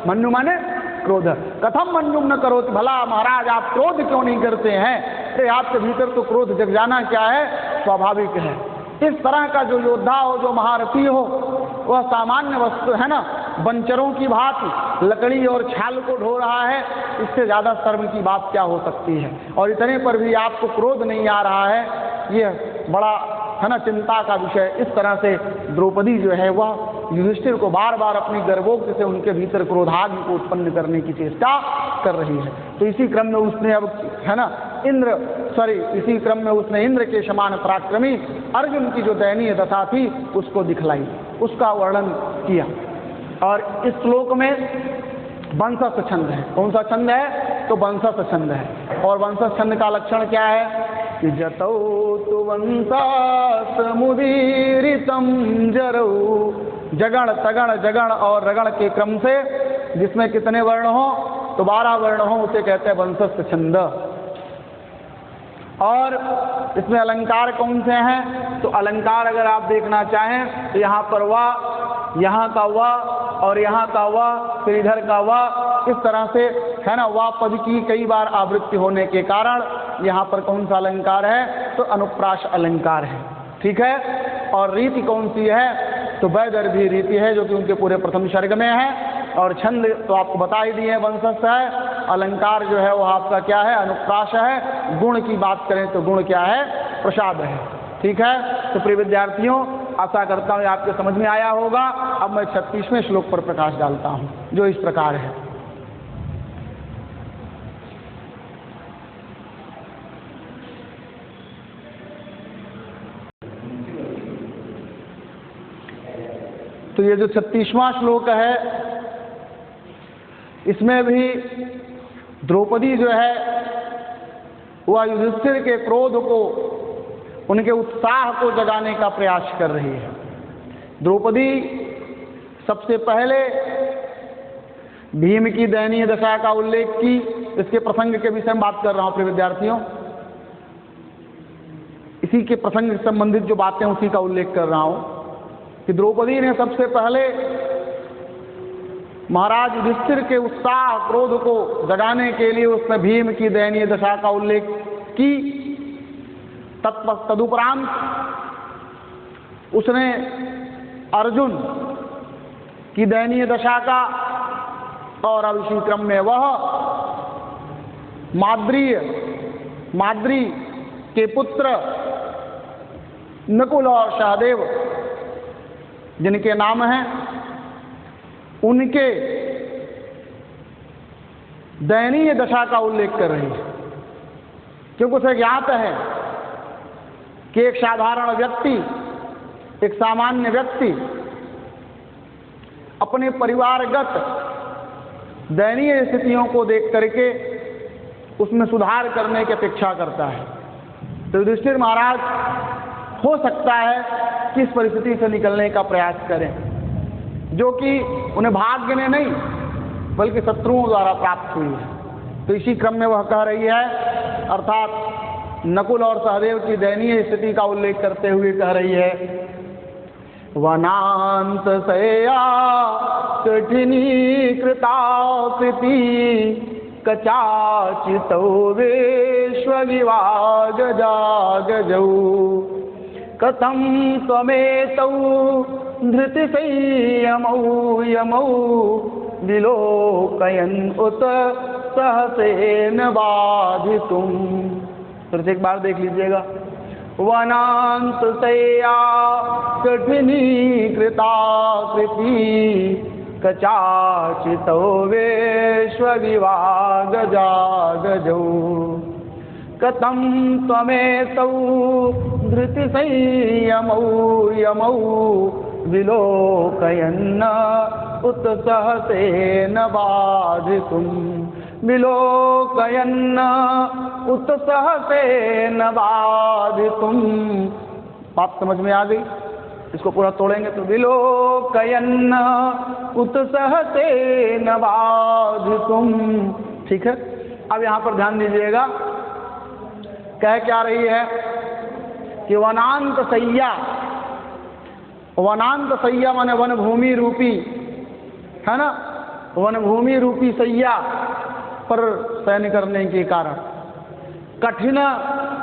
मन्यु माने क्रोध। कथम मंजुम न करो, भला महाराज आप क्रोध क्यों नहीं करते हैं? अरे आपके भीतर तो क्रोध जग जाना क्या है, स्वाभाविक है। इस तरह का जो योद्धा हो, जो महारथी हो, वह सामान्य वस्तु है ना, बंचरों की भांति लकड़ी और छाल को ढो रहा है, इससे ज़्यादा शर्म की बात क्या हो सकती है? और इतने पर भी आपको क्रोध नहीं आ रहा है, ये बड़ा है ना चिंता का विषय। इस तरह से द्रौपदी जो है वह युधिष्ठिर को बार बार अपनी गर्भोक्ति से उनके भीतर क्रोधाग्नि को उत्पन्न करने की चेष्टा कर रही है। तो इसी क्रम में उसने अब है ना इसी क्रम में उसने इंद्र के समान पराक्रमी अर्जुन की जो दयनीय दशा थी उसको दिखलाई, उसका वर्णन किया। और इस श्लोक में वंशस्थ छंद है। कौन सा छंद है? तो वंशस्थ छंद है। और वंशस्थ छंद का लक्षण क्या है कि जतौ तु वंशस्थ मुदीरितम जरौ, जगण तगण जगण और रगण के क्रम से जिसमें कितने वर्ण हो, तो 12 वर्ण हो, उसे कहते हैं वंशस्थ छंद। और इसमें अलंकार कौन से हैं? तो अलंकार अगर आप देखना चाहें तो यहाँ पर वाह, यहाँ का वाह और यहाँ का वाह, फिर इधर का वाह, इस तरह से है ना वाह पद की कई बार आवृत्ति होने के कारण यहाँ पर कौन सा अलंकार है? तो अनुप्रास अलंकार है। ठीक है। और रीति कौन सी है? तो वैदर्भी रीति है, जो कि उनके पूरे प्रथम सर्ग में है। और छंद तो आपको बता ही दिए वंशस्थ है। अलंकार जो है वो आपका क्या है? अनुप्रास है। गुण की बात करें तो गुण क्या है? प्रसाद है। ठीक है। तो प्रिय विद्यार्थियों, आशा करता हूँ आपके समझ में आया होगा। अब मैं 36वें श्लोक पर प्रकाश डालता हूँ, जो इस प्रकार है। तो ये जो 36वां श्लोक है, इसमें भी द्रौपदी जो है वह युधिष्ठिर के क्रोध को, उनके उत्साह को जगाने का प्रयास कर रही है। द्रौपदी सबसे पहले भीम की दयनीय दशा का उल्लेख की। इसके प्रसंग के विषय में बात कर रहा हूं प्रिय विद्यार्थियों, इसी के प्रसंग से संबंधित जो बातें उसी का उल्लेख कर रहा हूं कि द्रौपदी ने सबसे पहले महाराज युधिष्ठिर के उत्साह क्रोध को जगाने के लिए उसने भीम की दयनीय दशा का उल्लेख की। तदुपरांत उसने अर्जुन की दयनीय दशा का, और अब इसी क्रम में वह माद्री के पुत्र नकुल और सहदेव जिनके नाम हैं, उनके दयनीय दशा का उल्लेख कर रही है। क्योंकि उसे ज्ञात है कि एक साधारण व्यक्ति, एक सामान्य व्यक्ति अपने परिवारगत दयनीय स्थितियों को देख करके उसमें सुधार करने की अपेक्षा करता है। तो युधिष्ठिर महाराज हो सकता है कि इस परिस्थिति से निकलने का प्रयास करें, जो कि उन्हें भाग्य ने नहीं बल्कि शत्रुओं द्वारा प्राप्त हुई है। तो इसी क्रम में वह कह रही है, अर्थात नकुल और सहदेव की दयनीय स्थिति का उल्लेख करते हुए कह रही है, वनांत सया कठिनी कृताकृति कचाचितो विश्वविवाग जागजौ कथं त्वमेतौ धृतिसंयमौ यमौ विलोकयन् उत सहसेन बाधितुम्। फिर एक बार देख लीजिएगा, वनांत सया कठिनी कृताकृति कचाचितो विश्वविवाग जागजौ कथं त्वमेतौ धृतिसंयमौ यमौ विलोकयन् उत सहसेन बाधितुम् विलोकयन् उत सहसेन बाधितुम्। बात समझ में आ गई? इसको पूरा तोड़ेंगे तो विलोकयन् उत सहसेन बाधितुम्। ठीक है। अब यहाँ पर ध्यान दीजिएगा, कह क्या रही है कि वनांत सैया, वनांत सैया माने वन भूमि रूपी, है ना, वनभूमि रूपी सैया पर शयन करने के कारण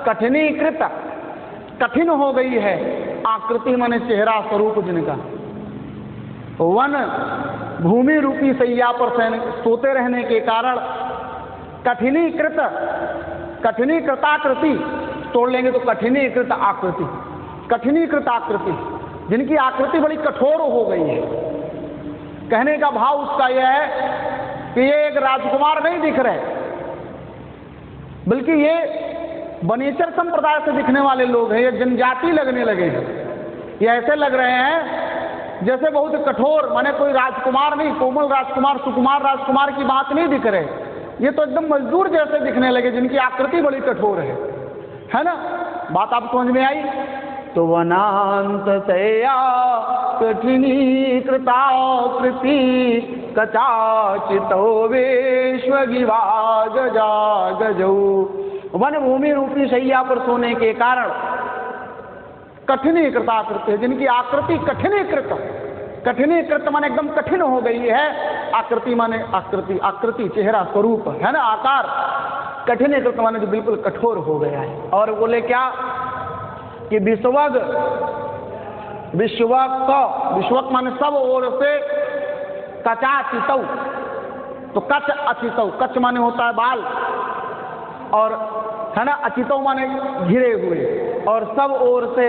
कठिनीकृत कठिन हो गई है आकृति माने चेहरा स्वरूप जिनका। वन भूमि रूपी सैया पर सोते रहने के कारण कठिनीकृताकृति तोड़ लेंगे तो कठिनीकृत आकृति जिनकी आकृति बड़ी कठोर हो गई है। कहने का भाव उसका यह है कि ये एक राजकुमार नहीं दिख रहे, बल्कि ये बनेचर संप्रदाय से दिखने वाले लोग हैं, ये जनजाति लगने लगे हैं। ये ऐसे लग रहे हैं जैसे बहुत कठोर, माने कोई राजकुमार नहीं, कोमल राजकुमार सुकुमार राजकुमार की बात नहीं दिख रहे, ये तो एकदम मजदूर जैसे दिखने लगे जिनकी आकृति बड़ी कठोर है ना। बात आप समझ में आई। तो वनांत सया कठिनीकृताकृति कचाचितो विश्वगिवा गजा गजौ। वन भूमि रूपी शैया पर सोने के कारण कठिनीकृताकृति जिनकी आकृति कठिनीकृत माने एकदम कठिन हो गई है। आकृति माने आकृति चेहरा स्वरूप है ना, आकार। कठिनीकृत माने जो बिल्कुल कठोर हो गया है। और बोले क्या कि विश्वक माने सब ओर से कचाचितौ। तो कच अचितौ, कच माने होता है बाल, और है ना अचितौ माने घिरे हुए, और सब ओर से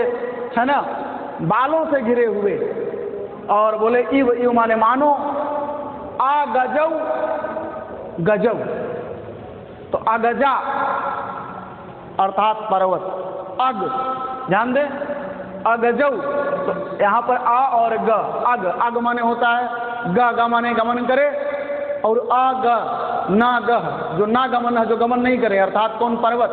है ना बालों से घिरे हुए। और बोले इव माने मानो, अगजौ गजौ। तो अगजा अर्थात पर्वत, अग ध्यान दे, अगजौ। तो यहाँ पर आ और ग, अग माने होता है ग माने गमन करे, और अग ना गह जो ना गमन है, जो गमन नहीं करे, अर्थात कौन पर्वत।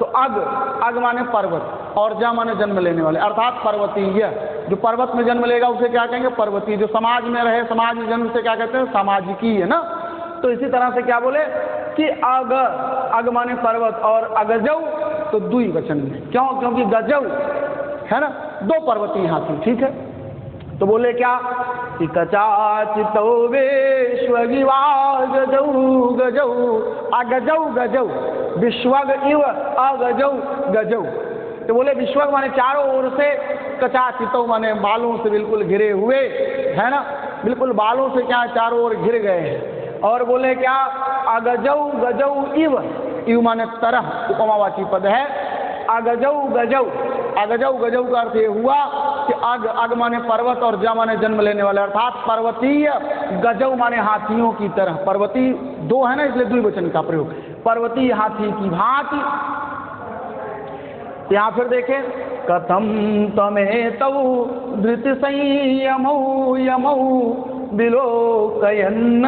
तो अग माने पर्वत, और जा माने जन्म लेने वाले, अर्थात पर्वतीय। जो पर्वत में जन्म लेगा उसे क्या कहेंगे, पर्वतीय। जो समाज में रहे, समाज में जन्म से क्या कहते हैं, सामाजिकी, है ना। तो इसी तरह से क्या बोले कि अग माने पर्वत, और अगजौ तो द्विवचन में। क्यों? क्योंकि गजौ है ना दो पर्वतीय हाथी, ठीक है। तो बोले क्या कि कचाचितो विश्वगिवा गजौ गजौ, अगजौ गजौ विश्वग इव अगजौ गजौ। तो बोले विश्वग माने चारों ओर से, कचाचितो माने बालों से बिल्कुल घिरे हुए, है ना, बिल्कुल बालों से क्या चारों ओर घिर गए हैं। और बोले क्या अगजौ गजौ इव माने तरह, उपमावाची पद है। अगजौ गजौ का अर्थ ये हुआ कि अग माने पर्वत, और ज माने जन्म लेने वाले, अर्थात पर्वतीय। गजौ माने हाथियों की तरह, पर्वतीय दो है ना इसलिए द्विवचन का प्रयोग, पर्वतीय हाथी की भांति। यहाँ फिर देखें, कथम तमेतौ धृति संयमौ यमौ विलोकयन्न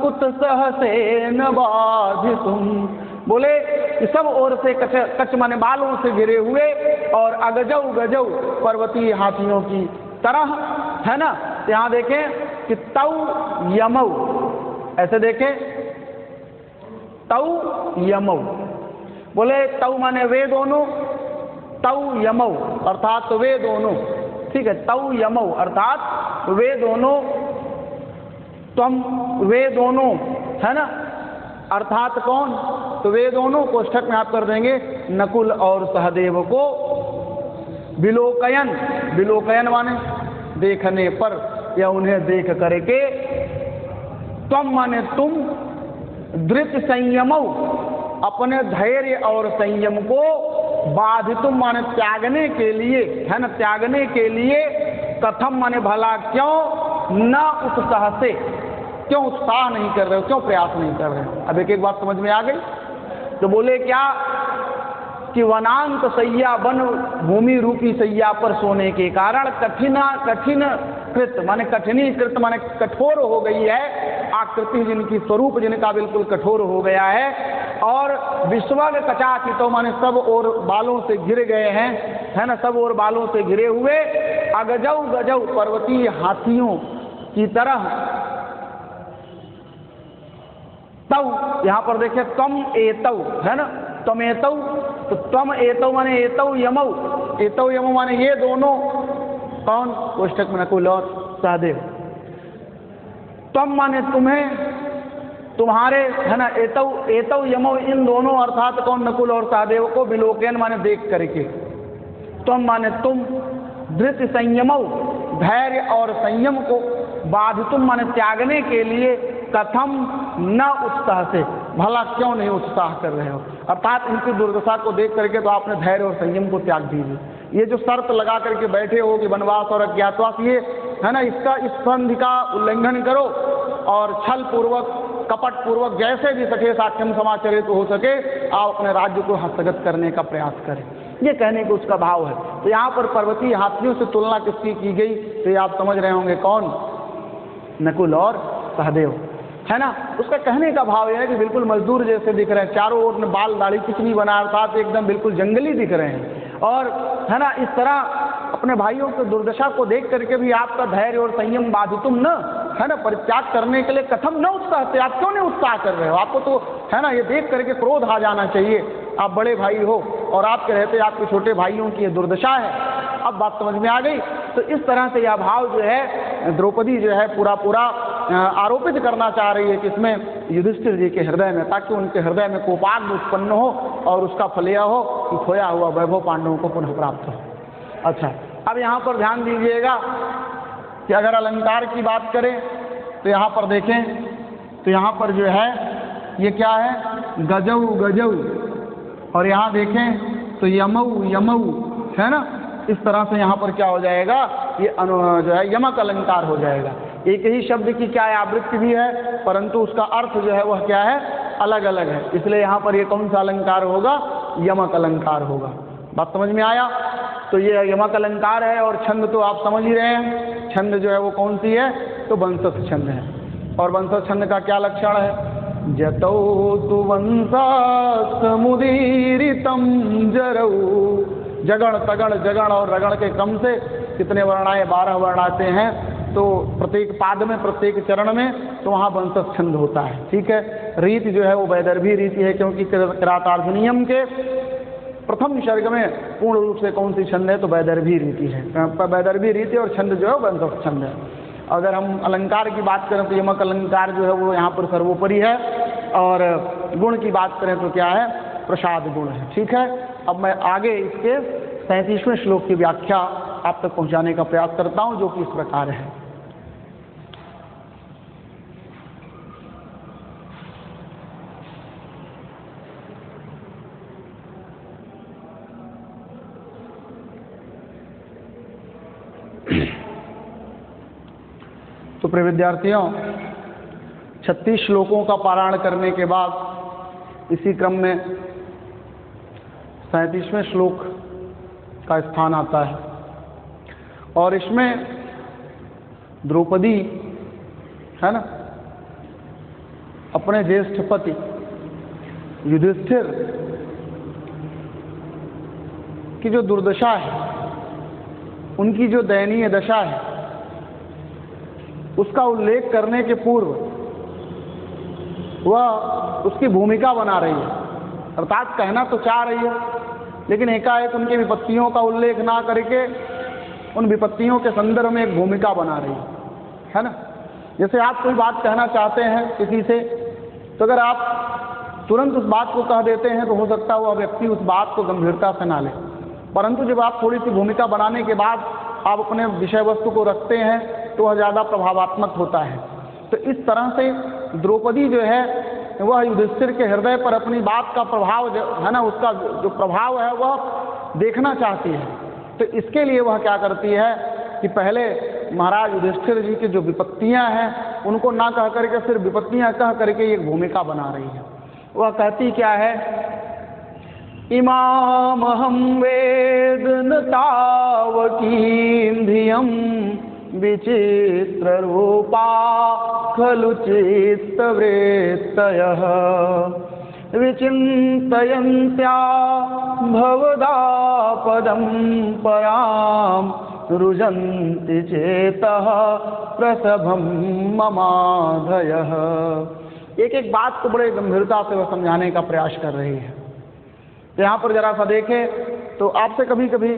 उत्सहसेन बाधितुम। बोले कि सब ओर से कच माने बालों से घिरे हुए, और अगजौ गजौ पर्वतीय हाथियों की तरह, है ना। यहाँ देखें कि तौ यमौ, ऐसे देखें तौ यमौ। बोले तौ माने वे दोनों, तौ यमौ अर्थात वे दोनों, ठीक है। तौ यमौ अर्थात वे दोनों, तुम वे दोनों, है ना, अर्थात कौन, तो वे दोनों कोष्ठक में आप कर देंगे नकुल और सहदेव को। विलोकयन माने देखने पर या उन्हें देख करके, तुम माने तुम, धृत संयमौ अपने धैर्य और संयम को, बाधितुम माने त्यागने के लिए, है ना, त्यागने के लिए। कथम माने भला क्यों, न उत्साह से, क्यों उत्साह नहीं कर रहे हो, क्यों प्रयास नहीं कर रहे हो। अब एक एक बात समझ में आ गई। तो बोले क्या कि वनांत सैया, वन भूमि रूपी सैया पर सोने के कारण कठिनीकृत माने कठोर हो गई है आकृति, जिनकी स्वरूप जिनका बिल्कुल कठोर हो गया है। और विश्वग कचाचितो माने सब और बालों से घिर गए हैं, है ना, सब और बालों से घिरे हुए। अगजौ गजौ पर्वतीय हाथियों की तरह। तौ यहाँ पर देखे तम एतौ, है ना, तम एतौ। तो तम एतौ माने एतौ यमौ माने ये दोनों, कौन, कोष्ठक में नकुल और सहदेव। त्वम माने तुम्हें, तुम्हारे, है ना, एतौ यमो, इन दोनों अर्थात कौन, नकुल और सहदेव को, विलोकन माने देख करके, त्वम माने तुम, धृति संयमौ, धैर्य और संयम को, बाधितुम माने त्यागने के लिए, कथम न उत्साह से, भला क्यों नहीं उत्साह कर रहे हो, अर्थात इनकी दुर्दशा को देख करके तो आपने धैर्य और संयम को त्याग दीजिए। ये जो शर्त लगा करके बैठे हो कि वनवास और अज्ञातवास, ये है ना, इसका, इस संधि का उल्लंघन करो और छल पूर्वक, कपट पूर्वक, जैसे भी सके साक्ष्यम समाचरित हो सके आप अपने राज्य को हस्तगत करने का प्रयास करें, ये कहने को उसका भाव है। तो यहाँ पर पर्वतीय हाथियों से तुलना किसकी की गई, तो ये आप समझ रहे होंगे कौन, नकुल और सहदेव, है ना। उसका कहने का भाव यह है कि बिल्कुल मजदूर जैसे दिख रहे हैं, चारों ओर में बाल दाढ़ी कुछ नहीं बना, अर्थात एकदम बिल्कुल जंगली दिख रहे हैं, और है ना, इस तरह अपने भाइयों की दुर्दशा को देख करके भी आपका धैर्य और संयम बाधितुम न, है ना, परित्याग करने के लिए कथम न उत्साह से, आप क्यों नहीं उत्साह कर रहे हो, आपको तो, है ना, ये देख करके क्रोध आ जाना चाहिए, आप बड़े भाई हो और आपके रहते आपके छोटे भाइयों की ये दुर्दशा है। अब बात समझ में आ गई। तो इस तरह से यह भाव जो है द्रौपदी जो है पूरा आरोपित करना चाह रही है किसमें, युधिष्ठिर जी के हृदय में, ताकि उनके हृदय में कोपाग्नि उत्पन्न हो और उसका फल यह हो कि खोया हुआ वैभव पांडवों को पुनः प्राप्त हो। अच्छा, अब यहाँ पर ध्यान दीजिएगा कि अगर अलंकार की बात करें तो यहाँ पर देखें तो यहाँ पर जो है ये क्या है, गजऊ गजऊ, और यहाँ देखें तो यमऊ यमऊ, है ना। इस तरह से यहाँ पर क्या हो जाएगा, ये जो है यमक अलंकार हो जाएगा। एक ही शब्द की क्या है, आवृत्ति भी है, परंतु उसका अर्थ जो है वह क्या है, अलग अलग है, इसलिए यहाँ पर ये कौन सा अलंकार होगा, यमक अलंकार होगा। बात समझ में आया। तो ये यमक अलंकार है, और छंद तो आप समझ ही रहे हैं, छंद जो है वो कौन सी है, तो वंशज छंद है। और वंशज छंद का क्या लक्षण है, जतौ तु वंशा समुदीरितम जरऊ, जगण तगण जगण और रगण के क्रम से कितने वर्ण आए, 12 वर्ण आते हैं, तो प्रत्येक पाद में, प्रत्येक चरण में, तो वहाँ वंशज छंद होता है। ठीक है। रीति जो है वो वैदर्भी रीति है, क्योंकि किरातार्जुनीयम के प्रथम सर्ग में पूर्ण रूप से कौन सी छंद है, तो वैदर्भी रीति है, वैदर्भी रीति, और छंद जो है वंशज छंद है। अगर हम अलंकार की बात करें तो यमक अलंकार जो है वो यहाँ पर सर्वोपरि है, और गुण की बात करें तो क्या है, प्रसाद गुण है। ठीक है। अब मैं आगे इसके 37वें श्लोक की व्याख्या आप तक पहुँचाने का प्रयास करता हूँ, जो कि इस प्रकार है। तो प्रिय विद्यार्थियों, 36 श्लोकों का पारायण करने के बाद इसी क्रम में 37वें श्लोक का स्थान आता है, और इसमें द्रौपदी, है ना, अपने ज्येष्ठ पति युधिष्ठिर की जो दुर्दशा है, उनकी जो दयनीय दशा है, उसका उल्लेख करने के पूर्व वह उसकी भूमिका बना रही है, अर्थात कहना तो चाह रही है, लेकिन एकाएक उनकी विपत्तियों का उल्लेख ना करके उन विपत्तियों के संदर्भ में एक भूमिका बना रही है ना। जैसे आप कोई बात कहना चाहते हैं किसी से, तो अगर आप तुरंत उस बात को कह देते हैं तो हो सकता है वह व्यक्ति उस बात को गंभीरता से ना ले, परंतु जब आप थोड़ी सी भूमिका बनाने के बाद आप अपने विषय वस्तु को रखते हैं तो वह ज़्यादा प्रभावात्मक होता है। तो इस तरह से द्रौपदी जो है वह युधिष्ठिर के हृदय पर अपनी बात का प्रभाव है ना, उसका जो प्रभाव है वह देखना चाहती है। तो इसके लिए वह क्या करती है कि पहले महाराज युधिष्ठिर जी की जो विपत्तियां हैं उनको ना कह करके सिर्फ विपत्तियां कह करके एक भूमिका बना रही है। वह कहती क्या है, इमामहं वेद न तावकीं धियं विचित्र रूपा खलु चित्तवृत्तयः विचिन्तयन्त्या भवदा पदं परां रुजन्ति चेतः प्रसभं ममाधयः। एक एक बात को बड़े गंभीरता से वह समझाने का प्रयास कर रही है। तो यहाँ पर जरा सा देखें तो आपसे कभी कभी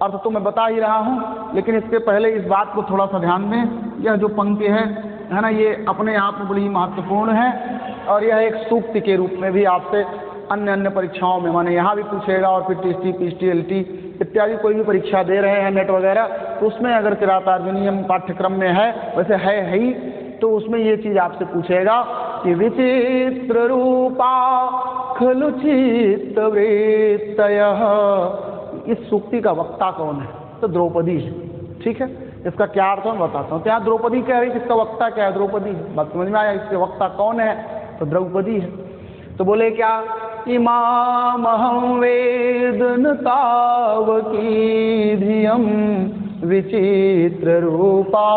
अर्थ तो मैं बता ही रहा हूँ, लेकिन इसके पहले इस बात को थोड़ा सा ध्यान दें। यह जो पंक्ति है है ना, ये अपने आप में बड़ी महत्वपूर्ण है। और यह एक सूक्ति के रूप में भी आपसे अन्य परीक्षाओं में माने यहाँ भी पूछेगा, और फिर टीएसटी, पीएचटी, एलटी इत्यादि कोई भी परीक्षा दे रहे हैं नेट वगैरह, तो उसमें अगर किरातार्जुनीयम पाठ्यक्रम में है, वैसे है ही, तो उसमें ये चीज़ आपसे पूछेगा कि विचित्र रूपा खलु चित्तवृत्तयः, इस सूक्ति का वक्ता कौन है? तो द्रौपदी है। ठीक है, इसका क्या अर्थ मैं बताता हूँ। तो यहाँ द्रौपदी कह रही है, इसका वक्ता क्या है? द्रौपदी है। बात समझ में आया? इसके वक्ता कौन है? तो द्रौपदी है। तो बोले क्या? इमामहं वेद न तावकी धियं विचित्र रूपा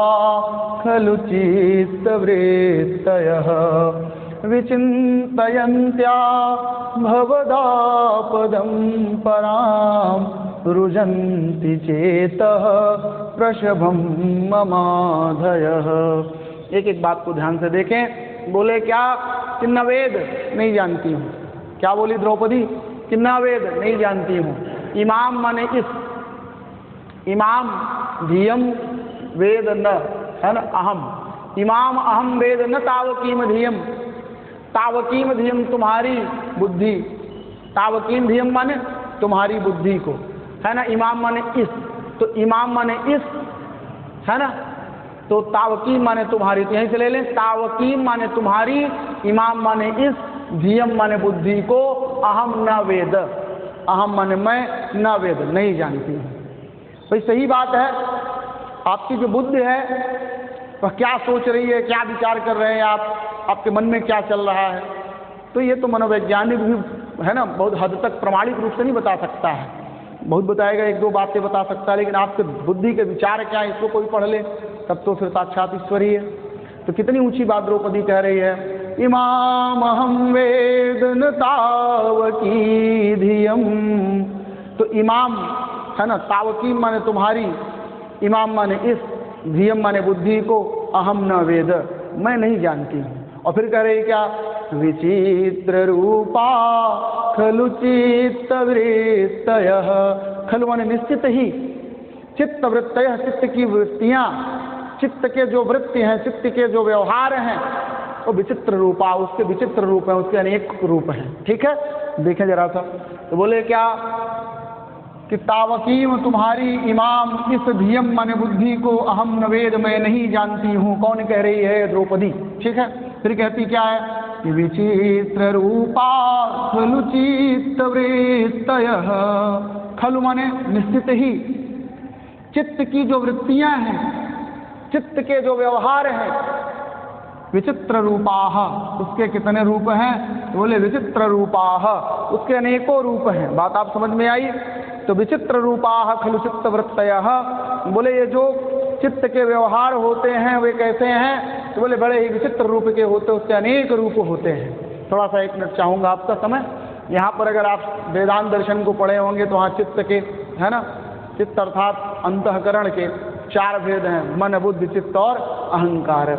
खलु चित्तवृत्तयः विचिन्तयन्त्या भवदापदं परां रुजन्ति चेतः प्रशभं ममाधयः। एक एक बात को ध्यान से देखें। बोले क्या? किन्ना वेद नहीं जानती हूँ। क्या बोली द्रौपदी? किन्ना वेद नहीं जानती हूँ। इमाम माने इस, इमाम धियम वेद न, है ना, अहम, इमाम अहम वेद न तावकीम धियम, तावकीम धियम तुम्हारी बुद्धि, तावकीम धियम माने तुम्हारी बुद्धि को, है ना। इमाम माने इस, तो इमाम माने इस, है ना, तो तावकीम माने तुम्हारी, तो यहीं से ले लें। तावकीम माने तुम्हारी, इमाम माने इस, धियम माने बुद्धि को, अहम न वेद, अहम माने मैं, न वेद नहीं जानती हूँ। भाई सही बात है। आपकी जो बुद्धि है वह क्या सोच रही है, क्या विचार कर रहे हैं आप, आपके मन में क्या चल रहा है, तो ये तो मनोवैज्ञानिक भी, है ना, बहुत हद तक प्रमाणिक रूप से नहीं बता सकता है। बहुत बताएगा, एक दो बातें बता सकता है, लेकिन आपके बुद्धि के विचार क्या है इसको कोई पढ़ ले, तब तो फिर साक्षात ईश्वर ही है। तो कितनी ऊंची बात द्रौपदी कह रही है। इमामहं वेद न तावकी धियम, तो इमाम, है ना, तावकीम माने तुम्हारी, इमाम माने इस, धियम माने बुद्धि को, अहम न वेद मैं नहीं जानती हूँ। और फिर कह रही क्या? विचित्र रूपा खलु चित्तवृत्तयः, खलु माने निश्चित ही, चित्तवृत्तयः चित्त की वृत्तियाँ, चित्त के जो वृत्ति हैं, चित्त के जो व्यवहार हैं, वो विचित्र रूपा, उसके विचित्र रूप हैं, उसके अनेक रूप हैं। ठीक है, देखें जरा सा। तो बोले क्या कि तावकीम तुम्हारी, इमाम इस, धियम माने बुद्धि को, अहम न वेद मैं नहीं जानती हूँ। कौन कह रही है? द्रौपदी। ठीक है, फिर कहती क्या है? विचित्र रूपा खलु चित्तवृत्तयः, खलु माने निश्चित ही, चित्त की जो वृत्तियां हैं, चित्त के जो व्यवहार हैं, विचित्र रूपाः, उसके कितने रूप हैं? बोले विचित्र रूपाः, उसके अनेकों रूप हैं। बात आप समझ में आई? तो विचित्र रूपाः खलु चित्तवृत्तयः, बोले ये जो चित्त के व्यवहार होते हैं वे कैसे हैं? तो बोले बड़े ही विचित्र रूप के होते, उसके अनेक रूप होते हैं। थोड़ा सा 1 मिनट चाहूँगा आपका समय। यहाँ पर अगर आप वेदांत दर्शन को पढ़े होंगे तो वहाँ चित्त के, है ना, चित्त अर्थात अंतःकरण के 4 भेद हैं, मन, बुद्धि, चित्त और अहंकार।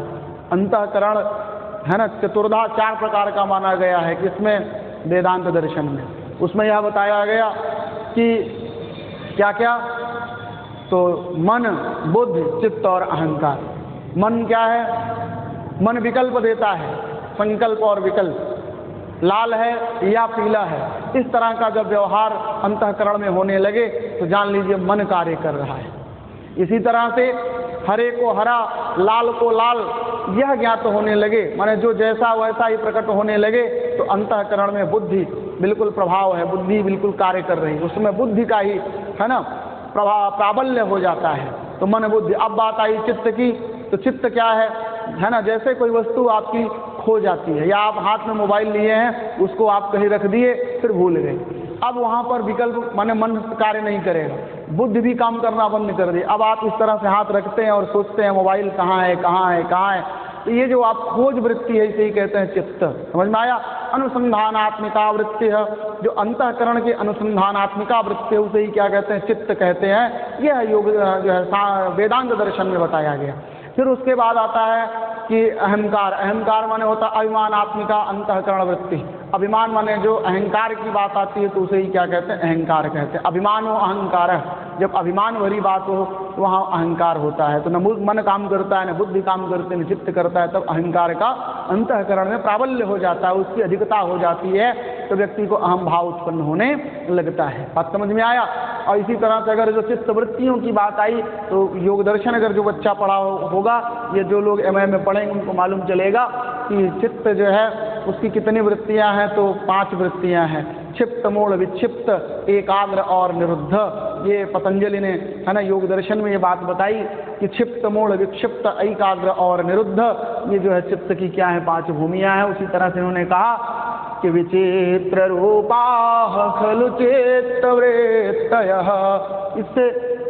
अंतःकरण, है ना, चतुर्धा 4 प्रकार का माना गया है किसमें? वेदांत दर्शन में। उसमें यह बताया गया कि क्या क्या? तो मन, बुद्धि, चित्त और अहंकार। मन क्या है? मन विकल्प देता है, संकल्प और विकल्प, लाल है या पीला है, इस तरह का जब व्यवहार अंतःकरण में होने लगे तो जान लीजिए मन कार्य कर रहा है। इसी तरह से हरे को हरा, लाल को लाल, यह ज्ञात होने लगे, माने जो जैसा वैसा ही प्रकट होने लगे, तो अंतःकरण में बुद्धि बिल्कुल प्रभाव है, बुद्धि बिल्कुल कार्य कर रही है, उसमें बुद्धि का ही, है ना, प्राबल्य हो जाता है। तो मन, बुद्धि। अब बात आई चित्त की, तो चित्त क्या है ना, जैसे कोई वस्तु आपकी खो जाती है, या आप हाथ में मोबाइल लिए हैं, उसको आप कहीं रख दिए, फिर भूल गए, अब वहाँ पर विकल्प माने मन कार्य नहीं करेगा, बुद्धि भी काम करना बंद कर दी। अब आप इस तरह से हाथ रखते हैं और सोचते हैं मोबाइल कहाँ है, कहाँ है, कहाँ है, तो ये जो आप खोज वृत्ति है इसे ही कहते हैं चित्त। समझ में आया? अनुसंधानात्मिका वृत्ति है, जो अंतःकरण की अनुसंधानात्मिका वृत्ति है उसे ही क्या कहते हैं? चित्त कहते हैं। यह योग जो है वेदांत दर्शन में बताया गया। फिर उसके बाद आता है कि अहंकार। अहंकार माने होता अभिमानात्मिका अंतःकरण वृत्ति। अभिमान माने जो अहंकार की बात आती है तो उसे ही क्या कहते हैं? अहंकार कहते हैं। अभिमानो अहंकार, जब अभिमान भरी बात हो तो वहाँ अहंकार होता है। तो न मन काम करता है, न बुद्धि काम करते, न चित्त करता है, तब अहंकार का अंतःकरण में प्राबल्य हो जाता है, उसकी अधिकता हो जाती है, तो व्यक्ति को अहम भाव उत्पन्न होने लगता है। बात समझ में आया? और इसी तरह से अगर जो चित्त वृत्तियों की बात आई तो योग दर्शन अगर जो बच्चा पढ़ा होगा, ये जो लोग एमए में पढ़ेंगे उनको मालूम चलेगा कि चित्त जो है उसकी कितनी वृत्तियां हैं, तो 5 वृत्तियां हैं। क्षिप्त, मूढ़, विक्षिप्त, एकाग्र और निरुद्ध। ये पतंजलि ने है ना योग दर्शन में ये बात बताई कि क्षिप्त, मूढ़, विक्षिप्त, एकाग्र और निरुद्ध, ये जो है चित्त की क्या है 5 भूमियां हैं। उसी तरह से उन्होंने कहा कि विचित्र रूपा खलु चित्त वृत्तयः। इससे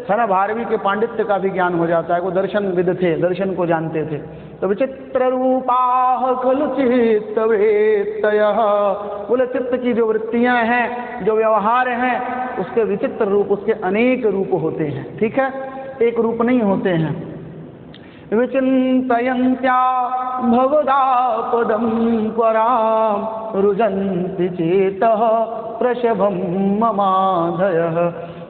है ना 12वीं के पांडित्य का भी ज्ञान हो जाता है। वो दर्शन विद थे, दर्शन को जानते थे। तो विचित्र रूपा खलु चित्त वृत्तयः, बोले चित्त की जो वृत्तियां हैं, जो व्यवहार हैं, उसके विचित्र रूप, उसके अनेक रूप होते हैं। ठीक है, एक रूप नहीं होते हैं। विचिन्तयन्त्या भवदापदं परां रुजन्ति चेतः प्रशभं ममाधयः।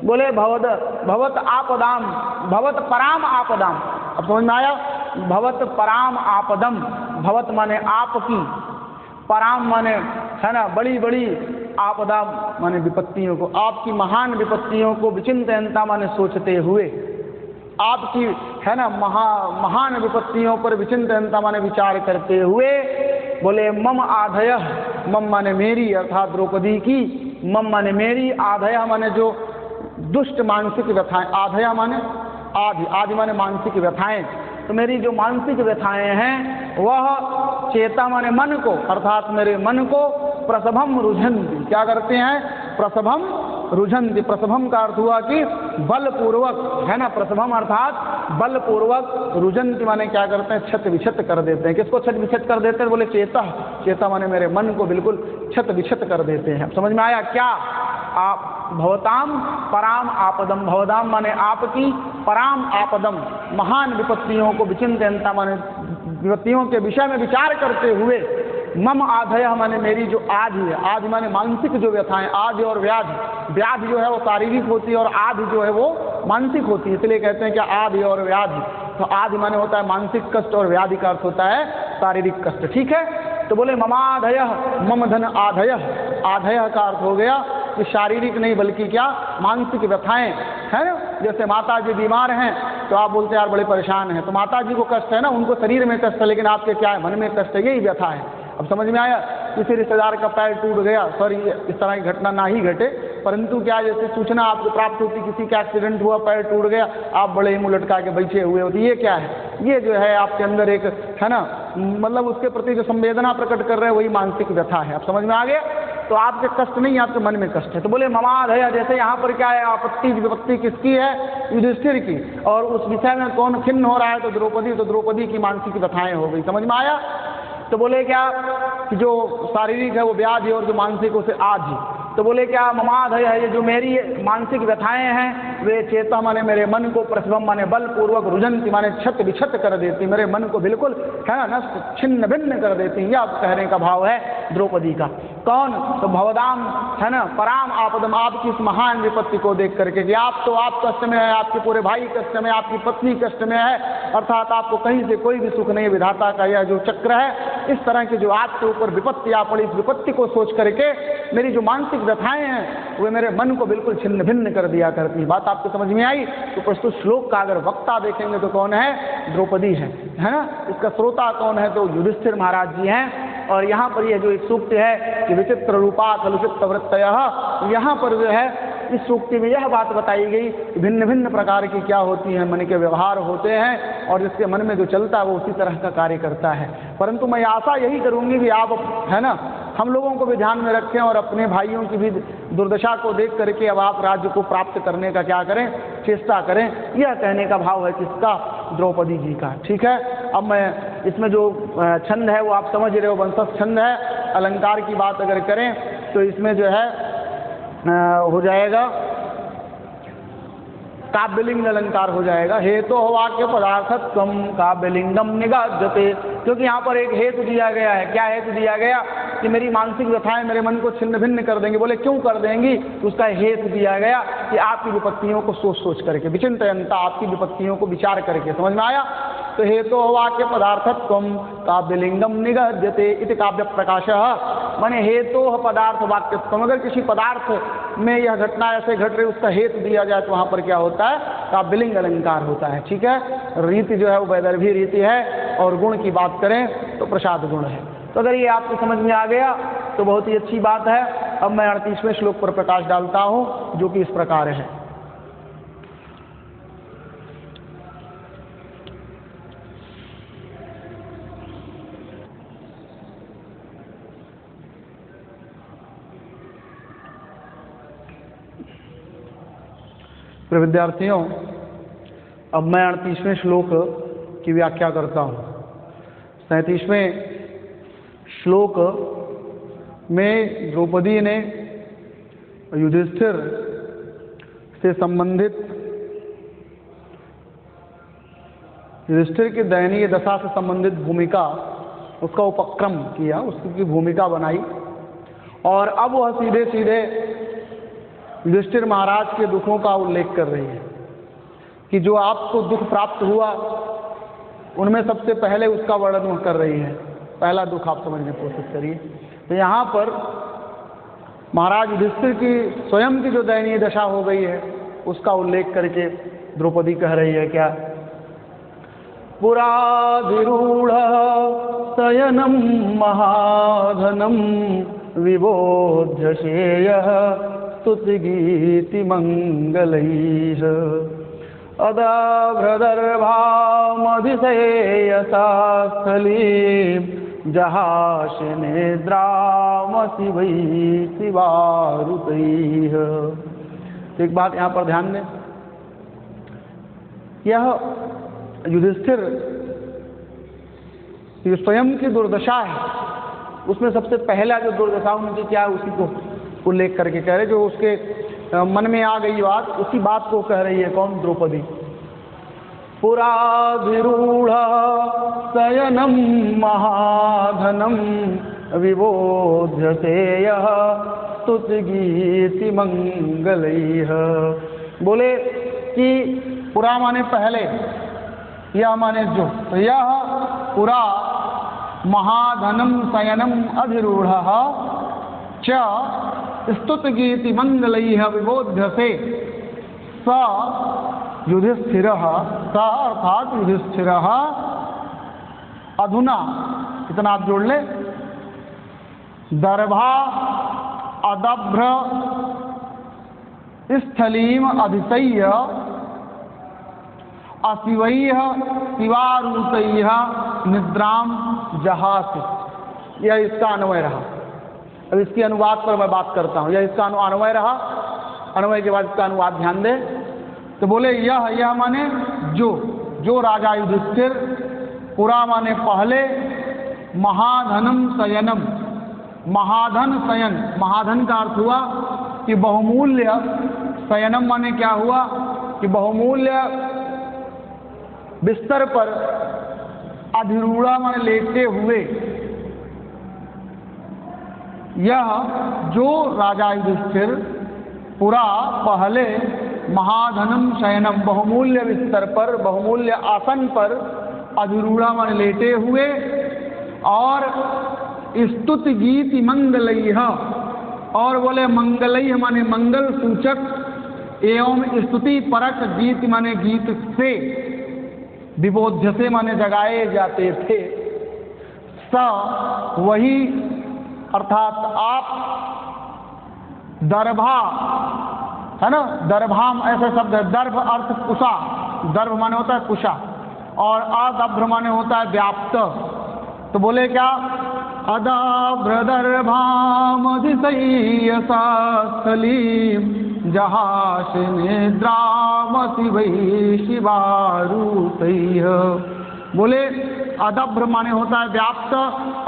बोले भवत आपदाम, भवत पराम आपदाम। अब समझ में आया? भवत पराम आपदम, भवत माने आपकी, पराम माने है ना बड़ी बड़ी, आपदा माने विपत्तियों को, आपकी महान विपत्तियों को, विचिन्तयन्ता माने सोचते हुए, आपकी है ना महान विपत्तियों पर विचिन्तयन्ता माने विचार करते हुए। बोले मम आधयः, मम माने मेरी, अर्थात द्रौपदी की, मम माने मेरी, आधयः माने जो दुष्ट मानसिक व्यथाएं, आधया माने आदि, आदि माने मानसिक व्यथाएं। तो मेरी जो मानसिक व्यथाएं हैं वह चेता माने मन को, अर्थात मेरे मन को प्रसभम रुझन्ति, क्या करते हैं? प्रसभम रुझन्ति। प्रसभम का अर्थ हुआ कि बलपूर्वक, है ना, प्रसभम अर्थात बलपूर्वक, रुझन्ति माने क्या करते हैं? क्षत विक्षत कर देते हैं। किसको क्षत विक्षत कर देते हैं? बोले चेता, चेता माने मेरे मन को बिल्कुल क्षत विक्षत कर देते हैं। समझ में आया क्या? आप भवताम पराम आपदम, भवदाम माने आपकी, पराम आपदम महान विपत्तियों को, विचिन्तयन्ता माने विपत्तियों के विषय में विचार करते हुए, मम आधय माने मेरी जो आदि है, आदि माने मानसिक जो व्यथाएं, आदि और व्याधि, व्याधि जो है वो शारीरिक होती है और आदि जो है वो मानसिक होती है, इसलिए कहते हैं कि आदि और व्याधि। तो आदि माने होता है मानसिक कष्ट और व्याधि का अर्थ होता है शारीरिक कष्ट। ठीक है, तो बोले ममाधय, मम धन आधय, आधय का अर्थ हो गया कि शारीरिक नहीं बल्कि क्या, मानसिक व्यथाएं, है ना। जैसे माता जी बीमार हैं तो आप बोलते हैं यार बड़े परेशान हैं, तो माता जी को कष्ट है ना, उनको शरीर में कष्ट है, लेकिन आपके क्या है, मन में कष्ट है, यही व्यथा है। अब समझ में आया? किसी रिश्तेदार का पैर टूट गया, सॉरी इस तरह की घटना ना ही घटे, परंतु क्या जैसे सूचना आपको प्राप्त होती, किसी का एक्सीडेंट हुआ, पैर टूट गया, आप बड़े मुंह लटका के बैठे हुए होते, ये क्या है? ये जो है आपके अंदर एक है ना, मतलब उसके प्रति जो संवेदना प्रकट कर रहे हैं वही मानसिक व्यथा है। अब समझ में आ गया? तो आपके कष्ट नहीं, आपके मन में कष्ट है। तो बोले ममाधय, जैसे यहाँ पर क्या है, आपत्ति विपत्ति किसकी है? युधिष्ठिर की, और उस विषय में कौन खिन्न हो रहा है? तो द्रौपदी, तो द्रौपदी की मानसिक व्यथाएं हो गई। समझ में आया? तो बोले क्या कि जो शारीरिक है वो व्याधि और जो मानसिक उसे आधि। तो बोले क्या ममाधय है, ये जो मेरी मानसिक व्यथाएं हैं वे चेता माने मेरे मन को, प्रसभम माने बलपूर्वक, रुझन्ति माने क्षत विक्षत कर देती, मेरे मन को बिल्कुल है ना नष्ट छिन्न भिन्न कर देती। यह आप कहने का भाव है द्रौपदी का। कौन? तो भवदाम है ना, पराम आपदम, आपकी इस महान विपत्ति को देख करके कि आप तो आप कष्ट में है, आपके पूरे भाई कष्ट में, आपकी पत्नी कष्ट में है, अर्थात आपको कहीं से कोई भी सुख नहीं, विधाता का यह जो चक्र है, इस तरह की जो आपके ऊपर विपत्ति आ पड़ी, इस विपत्ति को सोच करके मेरी जो मानसिक व्यथाएं हैं वे मेरे मन को बिल्कुल छिन्न भिन्न कर दिया करती। बात आपको समझ में आई? तो प्रस्तुत श्लोक का अगर वक्ता देखेंगे तो कौन है? द्रौपदी है ना। इसका श्रोता कौन है? तो युधिष्ठिर महाराज जी हैं। और यहाँ पर यह जो एक सूक्त है कि विचित्र रूपा खलु चित्त वृत्तयः, यहाँ पर जो है इस सूक्ति में यह बात बताई गई कि भिन्न भिन्न प्रकार की क्या होती हैं, मन के व्यवहार होते हैं, और जिसके मन में जो चलता है वो उसी तरह का कार्य करता है। परंतु मैं आशा यही करूँगी कि आप है ना हम लोगों को भी ध्यान में रखें और अपने भाइयों की भी दुर्दशा को देख करके अब आप राज्य को प्राप्त करने का क्या करें, चेष्टा करें। यह कहने का भाव है किसका? द्रौपदी जी का। ठीक है, अब मैं इसमें जो छंद है वो आप समझ रहे हो, वंशज छंद है। अलंकार की बात अगर करें तो इसमें जो है हो जाएगा काव्यलिंग अलंकार हो जाएगा। हेतु वाक्य पदार्थत्वम काव्यलिंगम निगाध्यते, क्योंकि यहाँ पर एक हेतु दिया गया है। क्या हेतु दिया गया? कि मेरी मानसिक व्यथाएं मेरे मन को छिन्न भिन्न कर देंगी। बोले क्यों कर देंगी? तो उसका हेतु दिया गया कि आपकी विपत्तियों को सोच सोच करके, विचिंतयन्ता, आपकी विपत्तियों को विचार करके। समझ में आया? तो हेतु वाक्य पदार्थत्वम काव्यलिंगम निगद्यते इति काव्य प्रकाशः, माने हेतु पदार्थ वाक्यत्वम। अगर किसी पदार्थ में यह घटना ऐसे घट रही, उसका हेतु दिया जाए तो वहाँ पर क्या होता है? काव्यलिंग अलंकार होता है। ठीक है, रीति जो है वो वैदर्भी रीति है, और गुण की बात करें तो प्रसाद गुण है। तो अगर ये आपको समझ में आ गया तो बहुत ही अच्छी बात है। अब मैं 38वें श्लोक पर प्रकाश डालता हूँ, जो कि इस प्रकार है। प्रिय विद्यार्थियों, अब मैं 38वें श्लोक की व्याख्या करता हूँ। 37वें श्लोक में द्रौपदी ने युधिष्ठिर से संबंधित, युधिष्ठिर की दयनीय दशा से संबंधित भूमिका, उसका उपक्रम किया, उसकी भूमिका बनाई, और अब वह सीधे सीधे युधिष्ठिर महाराज के दुखों का उल्लेख कर रही है कि जो आपको दुख प्राप्त हुआ उनमें सबसे पहले उसका वर्णन कर रही है। पहला दुख आप समझने की कोशिश करिए। तो यहाँ पर महाराज युधिष्ठिर की स्वयं की जो दयनीय दशा हो गई है उसका उल्लेख करके द्रौपदी कह रही है क्या? पुराधिरूढ़ शयनम महाधनम विबोध्य श्रेयः स्तुतिगीति मंगलैः अदाभ्रदर्भामधिशयसा स्थलीं जहास्य निद्रामसि वै शिवारुतैः। एक बात यहाँ पर ध्यान दें, यह युधिष्ठिर की स्वयं की दुर्दशा है, उसमें सबसे पहला जो दुर्दशा उनकी क्या है उसी को उल्लेख करके कह रहे, जो उसके मन में आ गई बात, उसी बात को कह रही है। कौन? द्रौपदी। पुराधिरूढ़ शयनम महाधनम विबोध्य श्रेयः स्तुतिगीति मंगलैः। बोले कि पुरा माने पहले, यह माने जो, तो यह पुरा महाधनम शयनम अधिरूढ़ च स्तुतिगीति मंगलैः विबोध्य से स युधिष्ठिरः, स अर्थात युधिष्ठिरः अधुना, इतना आप जोड़ ले, दर्भा अदभ्र स्थलीम अधिशय्य अशिवैः शिवारूतैः निद्राम जहासि। यह इसका अन्वय रहा। अब इसके अनुवाद पर मैं बात करता हूँ। यह इसका अन्वय रहा, अन्वय के बाद इसका अनुवाद ध्यान दे। तो बोले यह माने जो राजा युधिष्ठिर, पुरा माने पहले, महाधनम शयनम, महाधन शयन, महाधन का अर्थ हुआ कि बहुमूल्य, शयनम माने क्या हुआ कि बहुमूल्य बिस्तर पर, अधिरूढ़ा माने लेटे हुए, यह जो राजा युधिष्ठिर पुरा पहले महाधनम शयनम, बहुमूल्य बिस्तर पर, बहुमूल्य आसन पर, अधिरूढ़ा माने लेटे हुए, और स्तुति गीति मंगलैः, और बोले मंगलैः माने मंगल सूचक एवं स्तुति परक, गीत माने गीत से, विबोध्य से माने जगाए जाते थे, स वही अर्थात आप, दर्भा है ना, दर्भाम ऐसा शब्द है। दर्भ अर्थ कुशा, दर्भ माने होता है कुशा, और अदभ्र माने होता है व्याप्त। तो बोले क्या? अदाभ्रदर्भामधिशय्यसा स्थलीं जहास्य निद्रामसि वै शिवारूतैः। बोले अदभ्र माने होता है व्याप्त,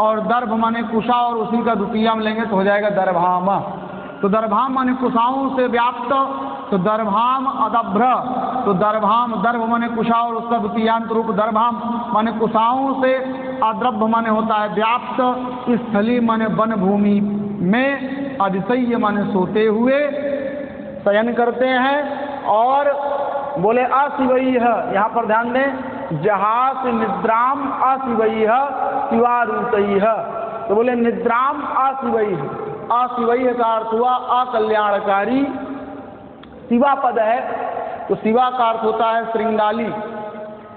और दर्भ माने कुशा, और उसी का द्वितीय में लेंगे तो हो जाएगा दर्भाम। तो दर्भाम माने कुशाओं से व्याप्त, तो दर्भाम अदभ्र, तो दर्भाम, दर्भ माने कुशा और उसका द्वितीयांत रूप दर्भाम माने कुशाओं से, अद्रभ माने होता है व्याप्त, स्थली माने वन भूमि में, अधिशय्य माने सोते हुए शयन करते हैं। और बोले अशिवैः, यहाँ पर ध्यान दें, जहास निद्राम अशिवैः शिवारूतैः, तो बोले निद्राम अशिवैः, अशिवैः का अर्थ हुआ अकल्याणकारी, शिवा पद है तो शिवा का अर्थ होता है श्रृंगाली,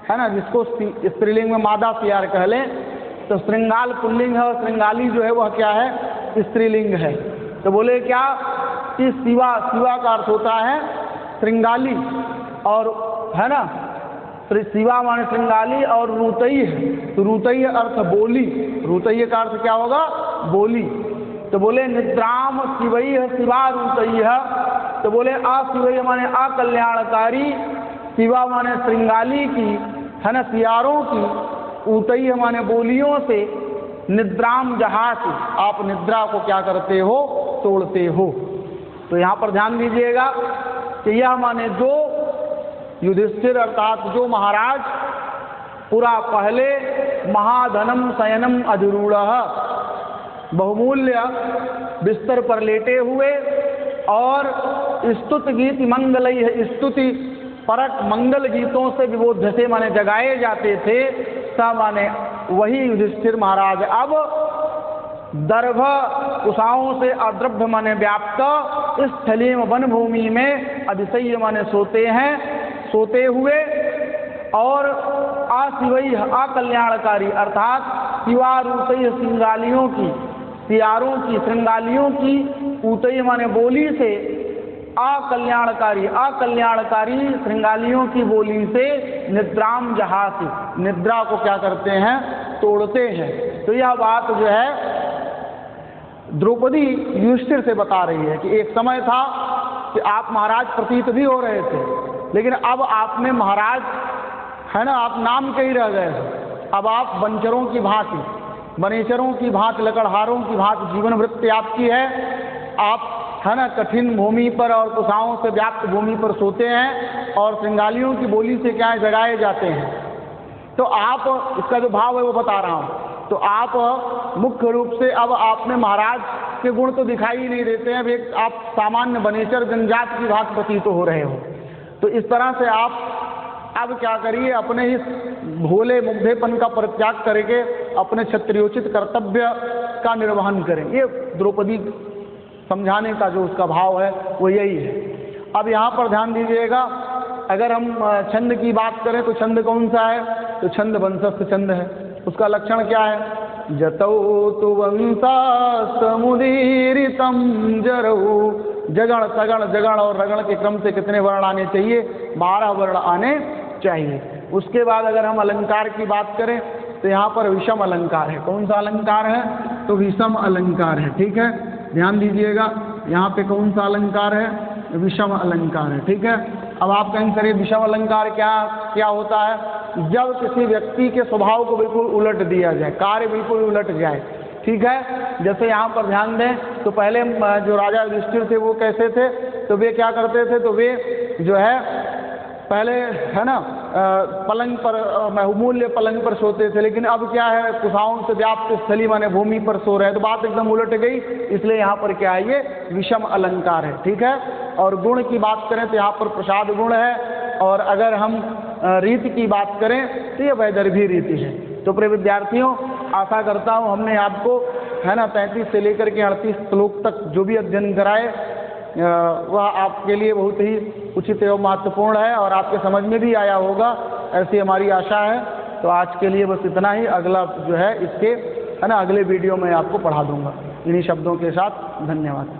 है ना, जिसको स्त्रीलिंग में मादा सियार कह लें, तो श्रृंगाल पुल्लिंग है और श्रृंगाली जो है वह क्या है, स्त्रीलिंग है। तो बोले क्या, इस शिवा, शिवा का अर्थ होता है श्रृंगाली, और है ना, शिवा माने श्रृंगाली, और रूतई है, तो रूतई अर्थ बोली, रूतई का अर्थ क्या होगा, बोली। तो बोले निद्राम शिवैः शिवा रूतैः, तो बोले अशिवैः माने अकल्याणकारी, शिवा माने श्रृंगाली की, है ना, सियारों की, ऊतैः माने बोलियों से, निद्राम जहास, आप निद्रा को क्या करते हो, तोड़ते हो। तो यहाँ पर ध्यान दीजिएगा कि यह माने जो युधिष्ठिर अर्थात जो महाराज पूरा पहले महाधनम शयनम अधिरूढ़, बहुमूल्य बिस्तर पर लेटे हुए और स्तुति गीत मंगलई, स्तुति परक मंगल गीतों से विबोध से माने जगाए जाते थे, सब माने वही युधिष्ठिर महाराज अब दर्भ कुशाओं से अद्रभ माने व्याप्त इस स्थली वन भूमि में अधिशय्य माने सोते हैं, सोते हुए, और अशिवैः अकल्याणकारी अर्थात शिवारूतैः श्रृंगालियों की, सियारों की, श्रृंगालियों की, ऊतैः माने बोली से, अकल्याणकारी, अकल्याणकारी श्रृंगालियों की बोली से, निद्राम जहासी, निद्रा को क्या करते हैं, तोड़ते हैं। तो यह बात जो है द्रौपदी युधिष्ठिर से बता रही है कि एक समय था कि आप महाराज प्रतीत भी हो रहे थे, लेकिन अब आप में महाराज, है ना, आप नाम के ही रह गए हैं। अब आप बंचरों की भांति, बनेचरों की भांति, लकड़हारों की भांति जीवन वृत्ति आपकी है। आप, है ना, कठिन भूमि पर और कुशाओं से व्याप्त भूमि पर सोते हैं और श्रृंगालियों की बोली से क्या है, जगाए जाते हैं। तो आप, इसका जो भाव है वो बता रहा हूँ, तो आप मुख्य रूप से अब आप में महाराज के गुण तो दिखाई ही नहीं देते हैं, अब एक आप सामान्य बनेचर जनजात की भांति प्रतीत हो रहे हो। तो इस तरह से आप अब क्या करिए, अपने इस भोले मुग्धेपन का परित्याग करके अपने क्षत्रियोचित कर्तव्य का निर्वहन करें। ये द्रौपदी समझाने का जो उसका भाव है वो यही है। अब यहाँ पर ध्यान दीजिएगा, अगर हम छंद की बात करें तो छंद कौन सा है, तो छंद वंशस्थ छंद है। उसका लक्षण क्या है, जतौ तु वंशा समुदीरितम जरऊ, जगण सगण जगण और रगण के क्रम से कितने वर्ण आने चाहिए, 12 वर्ण आने चाहिए। उसके बाद अगर हम अलंकार की बात करें तो यहाँ पर विषम अलंकार है। कौन सा अलंकार है, तो विषम अलंकार है, ठीक है, ध्यान दीजिएगा। यहाँ पे कौन सा अलंकार है, विषम अलंकार है, ठीक है। अब आप कहेंगे सर ये विषम अलंकार क्या होता है, जब किसी व्यक्ति के स्वभाव को बिल्कुल उलट दिया जाए, कार्य बिल्कुल उलट जाए, ठीक है। जैसे यहाँ पर ध्यान दें तो पहले जो राजा युधिष्ठिर थे वो कैसे थे, तो वे क्या करते थे, तो वे जो है पहले, है ना, पलंग पर, बहुमूल्य पलंग पर सोते थे, लेकिन अब क्या है, कुशाओं से व्याप्त स्थली माने भूमि पर सो रहे हैं, तो बात एकदम उलट गई। इसलिए यहाँ पर क्या है, ये विषम अलंकार है, ठीक है। और गुण की बात करें तो यहाँ पर प्रसाद गुण है, और अगर हम रीति की बात करें तो ये वैदर्भी रीति है। तो प्रिय विद्यार्थियों, आशा करता हूँ हमने आपको, है ना, 33 से लेकर के 38 श्लोक तक जो भी अध्ययन कराए वह आपके लिए बहुत ही उचित एवं महत्वपूर्ण है और आपके समझ में भी आया होगा, ऐसी हमारी आशा है। तो आज के लिए बस इतना ही। अगला जो है इसके, है ना, अगले वीडियो में आपको पढ़ा दूंगा इन्हीं शब्दों के साथ। धन्यवाद।